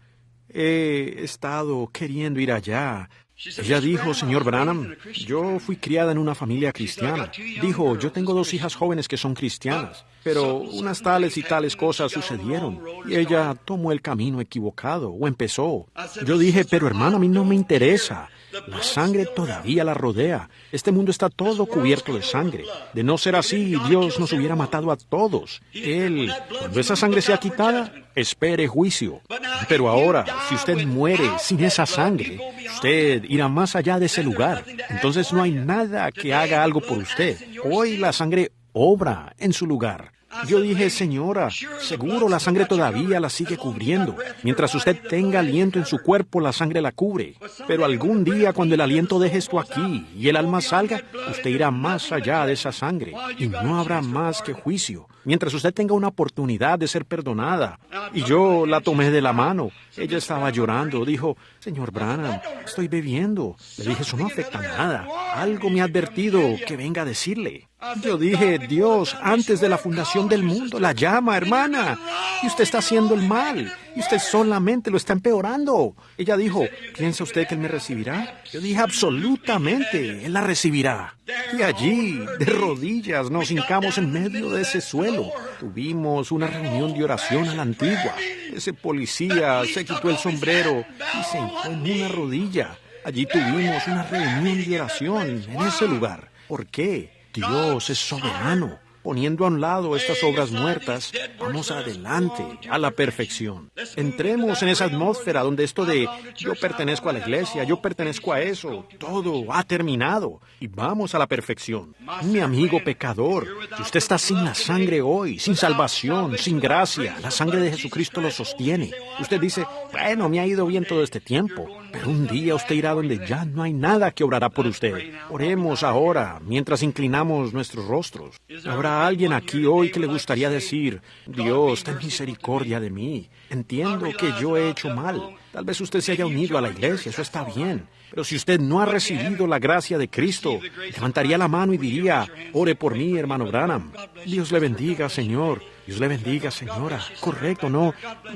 he estado queriendo ir allá. Ella dijo, señor Branham, yo fui criada en una familia cristiana. Dijo, yo tengo 2 hijas jóvenes que son cristianas, pero unas tales y tales cosas sucedieron y ella tomó el camino equivocado o empezó. Yo dije, pero hermano, a mí no me interesa. La sangre todavía la rodea. Este mundo está todo cubierto de sangre. De no ser así, Dios nos hubiera matado a todos. Cuando esa sangre sea quitada, espere juicio. Pero ahora, si usted muere sin esa sangre, usted irá más allá de ese lugar. Entonces no hay nada que haga algo por usted. Hoy la sangre obra en su lugar. Yo dije, señora, seguro la sangre todavía la sigue cubriendo. Mientras usted tenga aliento en su cuerpo, la sangre la cubre. Pero algún día, cuando el aliento deje esto aquí y el alma salga, usted irá más allá de esa sangre y no habrá más que juicio. Mientras usted tenga una oportunidad de ser perdonada. Y yo la tomé de la mano. Ella estaba llorando. Dijo, señor Branham, estoy bebiendo. Le dije, eso no afecta nada. Algo me ha advertido que venga a decirle. Yo dije, Dios, antes de la fundación del mundo, la llama, hermana. Y usted está haciendo el mal. Y usted solamente lo está empeorando. Ella dijo, ¿piensa usted que Él me recibirá? Yo dije, absolutamente, Él la recibirá. Y allí, de rodillas, nos hincamos en medio de ese suelo. Tuvimos una reunión de oración a la antigua. Ese policía se quitó el sombrero y se hincó en una rodilla. Allí tuvimos una reunión de oración en ese lugar. ¿Por qué? Dios es soberano. Poniendo a un lado estas obras muertas, vamos adelante a la perfección. Entremos en esa atmósfera donde esto de yo pertenezco a la iglesia, yo pertenezco a eso, todo ha terminado y vamos a la perfección. Mi amigo pecador, si usted está sin la sangre hoy, sin salvación, sin gracia, la sangre de Jesucristo lo sostiene. Usted dice, bueno, me ha ido bien todo este tiempo, pero un día usted irá donde ya no hay nada que obrará por usted. Oremos ahora, mientras inclinamos nuestros rostros. ¿Habrá Habrá alguien aquí hoy que le gustaría decir, Dios, ten misericordia de mí. Entiendo que yo he hecho mal. Tal vez usted se haya unido a la iglesia, eso está bien. Pero si usted no ha recibido la gracia de Cristo, levantaría la mano y diría, ore por mí, hermano Branham. Dios le bendiga, Señor. Dios le bendiga, señora. Correcto, no.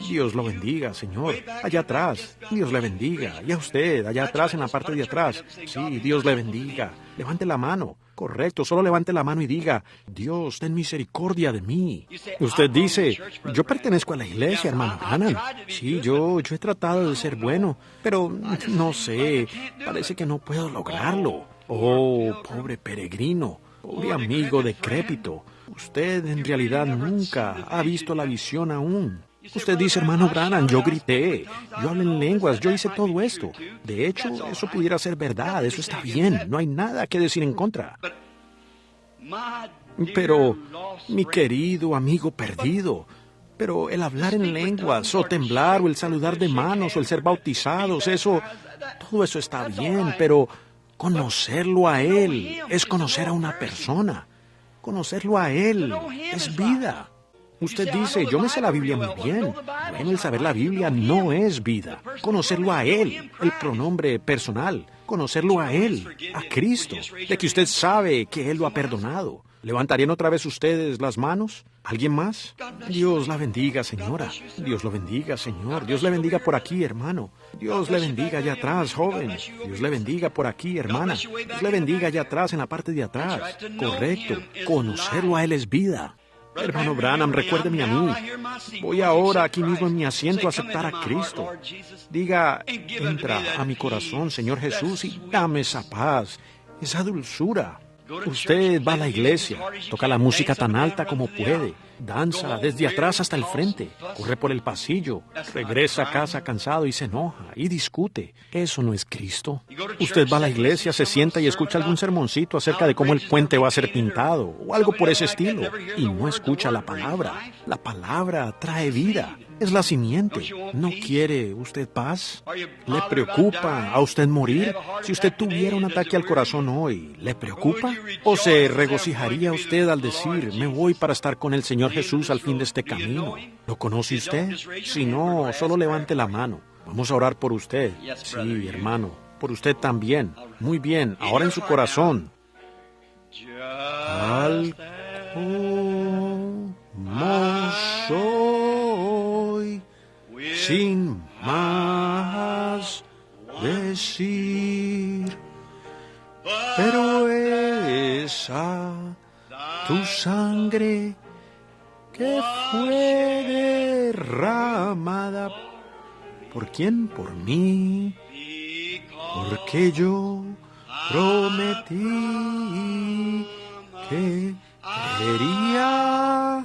Dios lo bendiga, Señor. Allá atrás. Dios le bendiga. Y a usted, allá atrás, en la parte de atrás. Sí, Dios le bendiga. Levante la mano. Correcto, solo levante la mano y diga, Dios, ten misericordia de mí. Usted dice, yo pertenezco a la iglesia, hermano Branham. Sí, yo he tratado de ser bueno, pero no sé, parece que no puedo lograrlo. Oh, pobre peregrino, pobre amigo decrépito. Usted en realidad nunca ha visto la visión aún. Usted dice, hermano Branham, yo grité, yo hablé en lenguas, yo hice todo esto. De hecho, eso pudiera ser verdad, eso está bien, no hay nada que decir en contra. Pero, mi querido amigo perdido, pero el hablar en lenguas, o temblar, o el saludar de manos, o el ser bautizados, todo eso está bien, pero conocerlo a Él es conocer a una persona. Conocerlo a Él es vida. Usted dice, yo me sé la Biblia muy bien. Bueno, el saber la Biblia no es vida. Conocerlo a Él, el pronombre personal. Conocerlo a Él, a Cristo, de que usted sabe que Él lo ha perdonado. ¿Levantarían otra vez ustedes las manos? ¿Alguien más? Dios la bendiga, señora. Dios lo bendiga, señor. Dios le bendiga por aquí, hermano. Dios le bendiga allá atrás, joven. Dios le bendiga por aquí, hermana. Dios le bendiga allá atrás, en la parte de atrás. Correcto. Conocerlo a Él es vida. Hermano Branham, recuérdeme a mí. Voy ahora aquí mismo en mi asiento a aceptar a Cristo. Diga, entra a mi corazón, Señor Jesús, y dame esa paz, esa dulzura. Usted va a la iglesia, toca la música tan alta como puede, danza desde atrás hasta el frente, corre por el pasillo, regresa a casa cansado y se enoja y discute. Eso no es Cristo. Usted va a la iglesia, se sienta y escucha algún sermoncito acerca de cómo el puente va a ser pintado o algo por ese estilo y no escucha la palabra. La palabra trae vida. Es la simiente. ¿No quiere usted paz? ¿Le preocupa a usted morir? Si usted tuviera un ataque al corazón hoy, ¿le preocupa? ¿O se regocijaría usted al decir, me voy para estar con el Señor Jesús al fin de este camino? ¿Lo conoce usted? Si no, solo levante la mano. Vamos a orar por usted. Sí, hermano, por usted también. Muy bien, ahora en su corazón. Tal como soy, sin más decir, pero esa tu sangre que fue derramada, ¿por quién? Por mí, porque yo prometí que quería.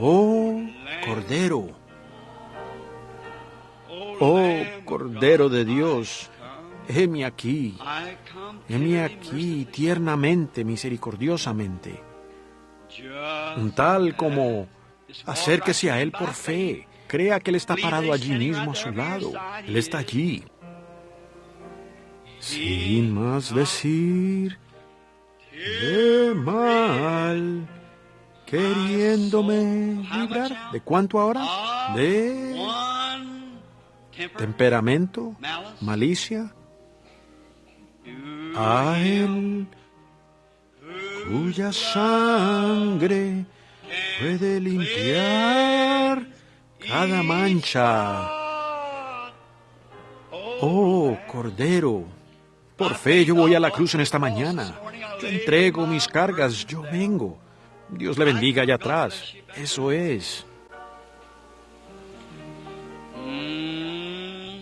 Oh, Cordero, oh, Cordero de Dios, heme aquí tiernamente, misericordiosamente. Tal como acérquese a Él por fe, crea que Él está parado allí mismo a su lado, Él está allí. Sin más decir, de mal, queriéndome librar. ¿De cuánto ahora? De temperamento, malicia. A Él, cuya sangre puede limpiar cada mancha. Oh, Cordero, por fe yo voy a la cruz en esta mañana. Yo entrego mis cargas, yo vengo. Dios le bendiga allá atrás. Eso es.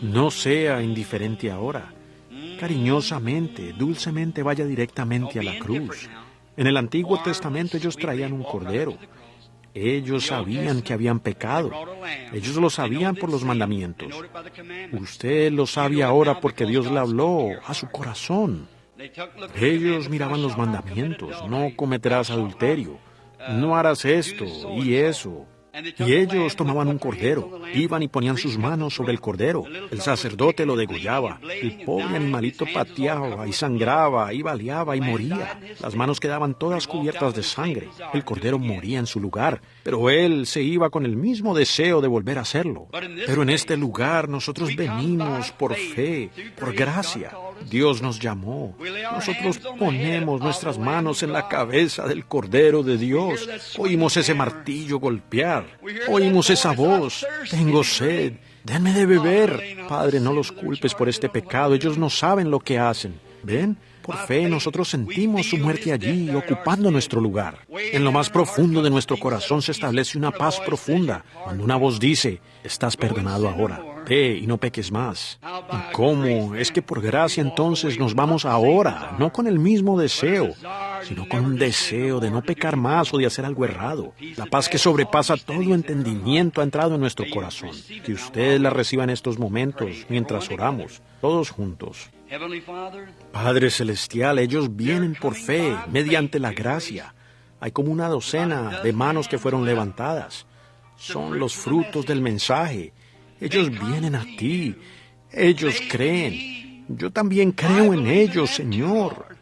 No sea indiferente ahora. Cariñosamente, dulcemente vaya directamente a la cruz. En el Antiguo Testamento ellos traían un cordero. Ellos sabían que habían pecado. Ellos lo sabían por los mandamientos. Usted lo sabe ahora porque Dios le habló a su corazón. Ellos miraban los mandamientos. No cometerás adulterio. No harás esto y eso. Y ellos tomaban un cordero, iban y ponían sus manos sobre el cordero. El sacerdote lo degollaba. El pobre animalito pateaba y sangraba y baleaba y moría. Las manos quedaban todas cubiertas de sangre. El cordero moría en su lugar, pero él se iba con el mismo deseo de volver a hacerlo. Pero en este lugar nosotros venimos por fe, por gracia. Dios nos llamó. Nosotros ponemos nuestras manos en la cabeza del Cordero de Dios. Oímos ese martillo golpear. Oímos esa voz. Tengo sed. Denme de beber. Padre, no los culpes por este pecado. Ellos no saben lo que hacen. ¿Ven? Por fe nosotros sentimos su muerte allí, ocupando nuestro lugar. En lo más profundo de nuestro corazón se establece una paz profunda, cuando una voz dice, estás perdonado ahora, ve y no peques más. ¿Y cómo? Es que por gracia entonces nos vamos ahora, no con el mismo deseo, sino con un deseo de no pecar más o de hacer algo errado. La paz que sobrepasa todo entendimiento ha entrado en nuestro corazón. Que ustedes la reciban en estos momentos, mientras oramos, todos juntos. Padre Celestial, ellos vienen por fe, mediante la gracia. Hay como una docena de manos que fueron levantadas. Son los frutos del mensaje. Ellos vienen a ti. Ellos creen. Yo también creo en ellos, Señor.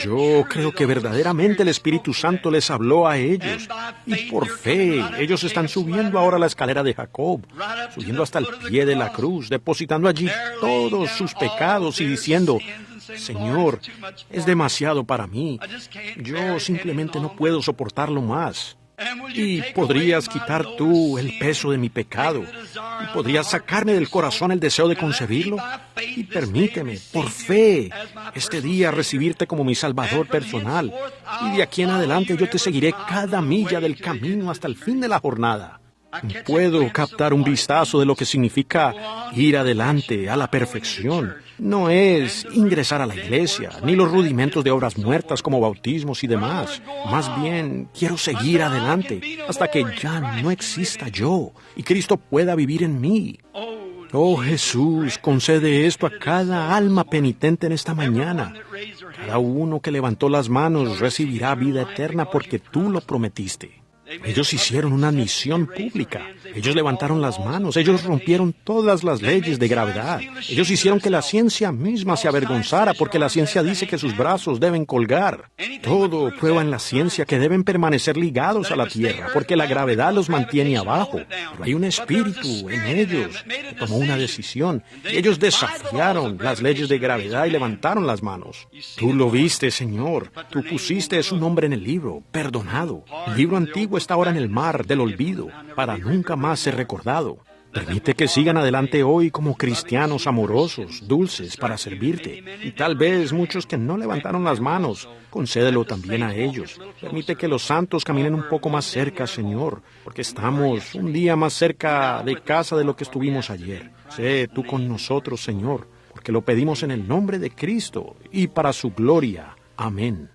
Yo creo que verdaderamente el Espíritu Santo les habló a ellos. Y por fe, ellos están subiendo ahora la escalera de Jacob, subiendo hasta el pie de la cruz, depositando allí todos sus pecados y diciendo, Señor, es demasiado para mí. Yo simplemente no puedo soportarlo más. Y podrías quitar tú el peso de mi pecado. Y podrías sacarme del corazón el deseo de concebirlo. Y permíteme, por fe, este día recibirte como mi Salvador personal. Y de aquí en adelante yo te seguiré cada milla del camino hasta el fin de la jornada. Puedo captar un vistazo de lo que significa ir adelante a la perfección. No es ingresar a la iglesia, ni los rudimentos de obras muertas como bautismos y demás. Más bien, quiero seguir adelante hasta que ya no exista yo y Cristo pueda vivir en mí. Oh Jesús, concede esto a cada alma penitente en esta mañana. Cada uno que levantó las manos recibirá vida eterna porque tú lo prometiste. Ellos hicieron una misión pública. Ellos levantaron las manos. Ellos rompieron todas las leyes de gravedad. Ellos hicieron que la ciencia misma se avergonzara porque la ciencia dice que sus brazos deben colgar. Todo prueba en la ciencia que deben permanecer ligados a la tierra porque la gravedad los mantiene abajo. Pero hay un espíritu en ellos que tomó una decisión. Ellos desafiaron las leyes de gravedad y levantaron las manos. Tú lo viste, Señor. Tú pusiste su nombre en el libro, perdonado. El libro antiguo está ahora en el mar del olvido, para nunca más ser recordado. Permite que sigan adelante hoy como cristianos amorosos, dulces, para servirte. Y tal vez muchos que no levantaron las manos, concédelo también a ellos. Permite que los santos caminen un poco más cerca, Señor, porque estamos un día más cerca de casa de lo que estuvimos ayer. Sé tú con nosotros, Señor, porque lo pedimos en el nombre de Cristo y para su gloria. Amén.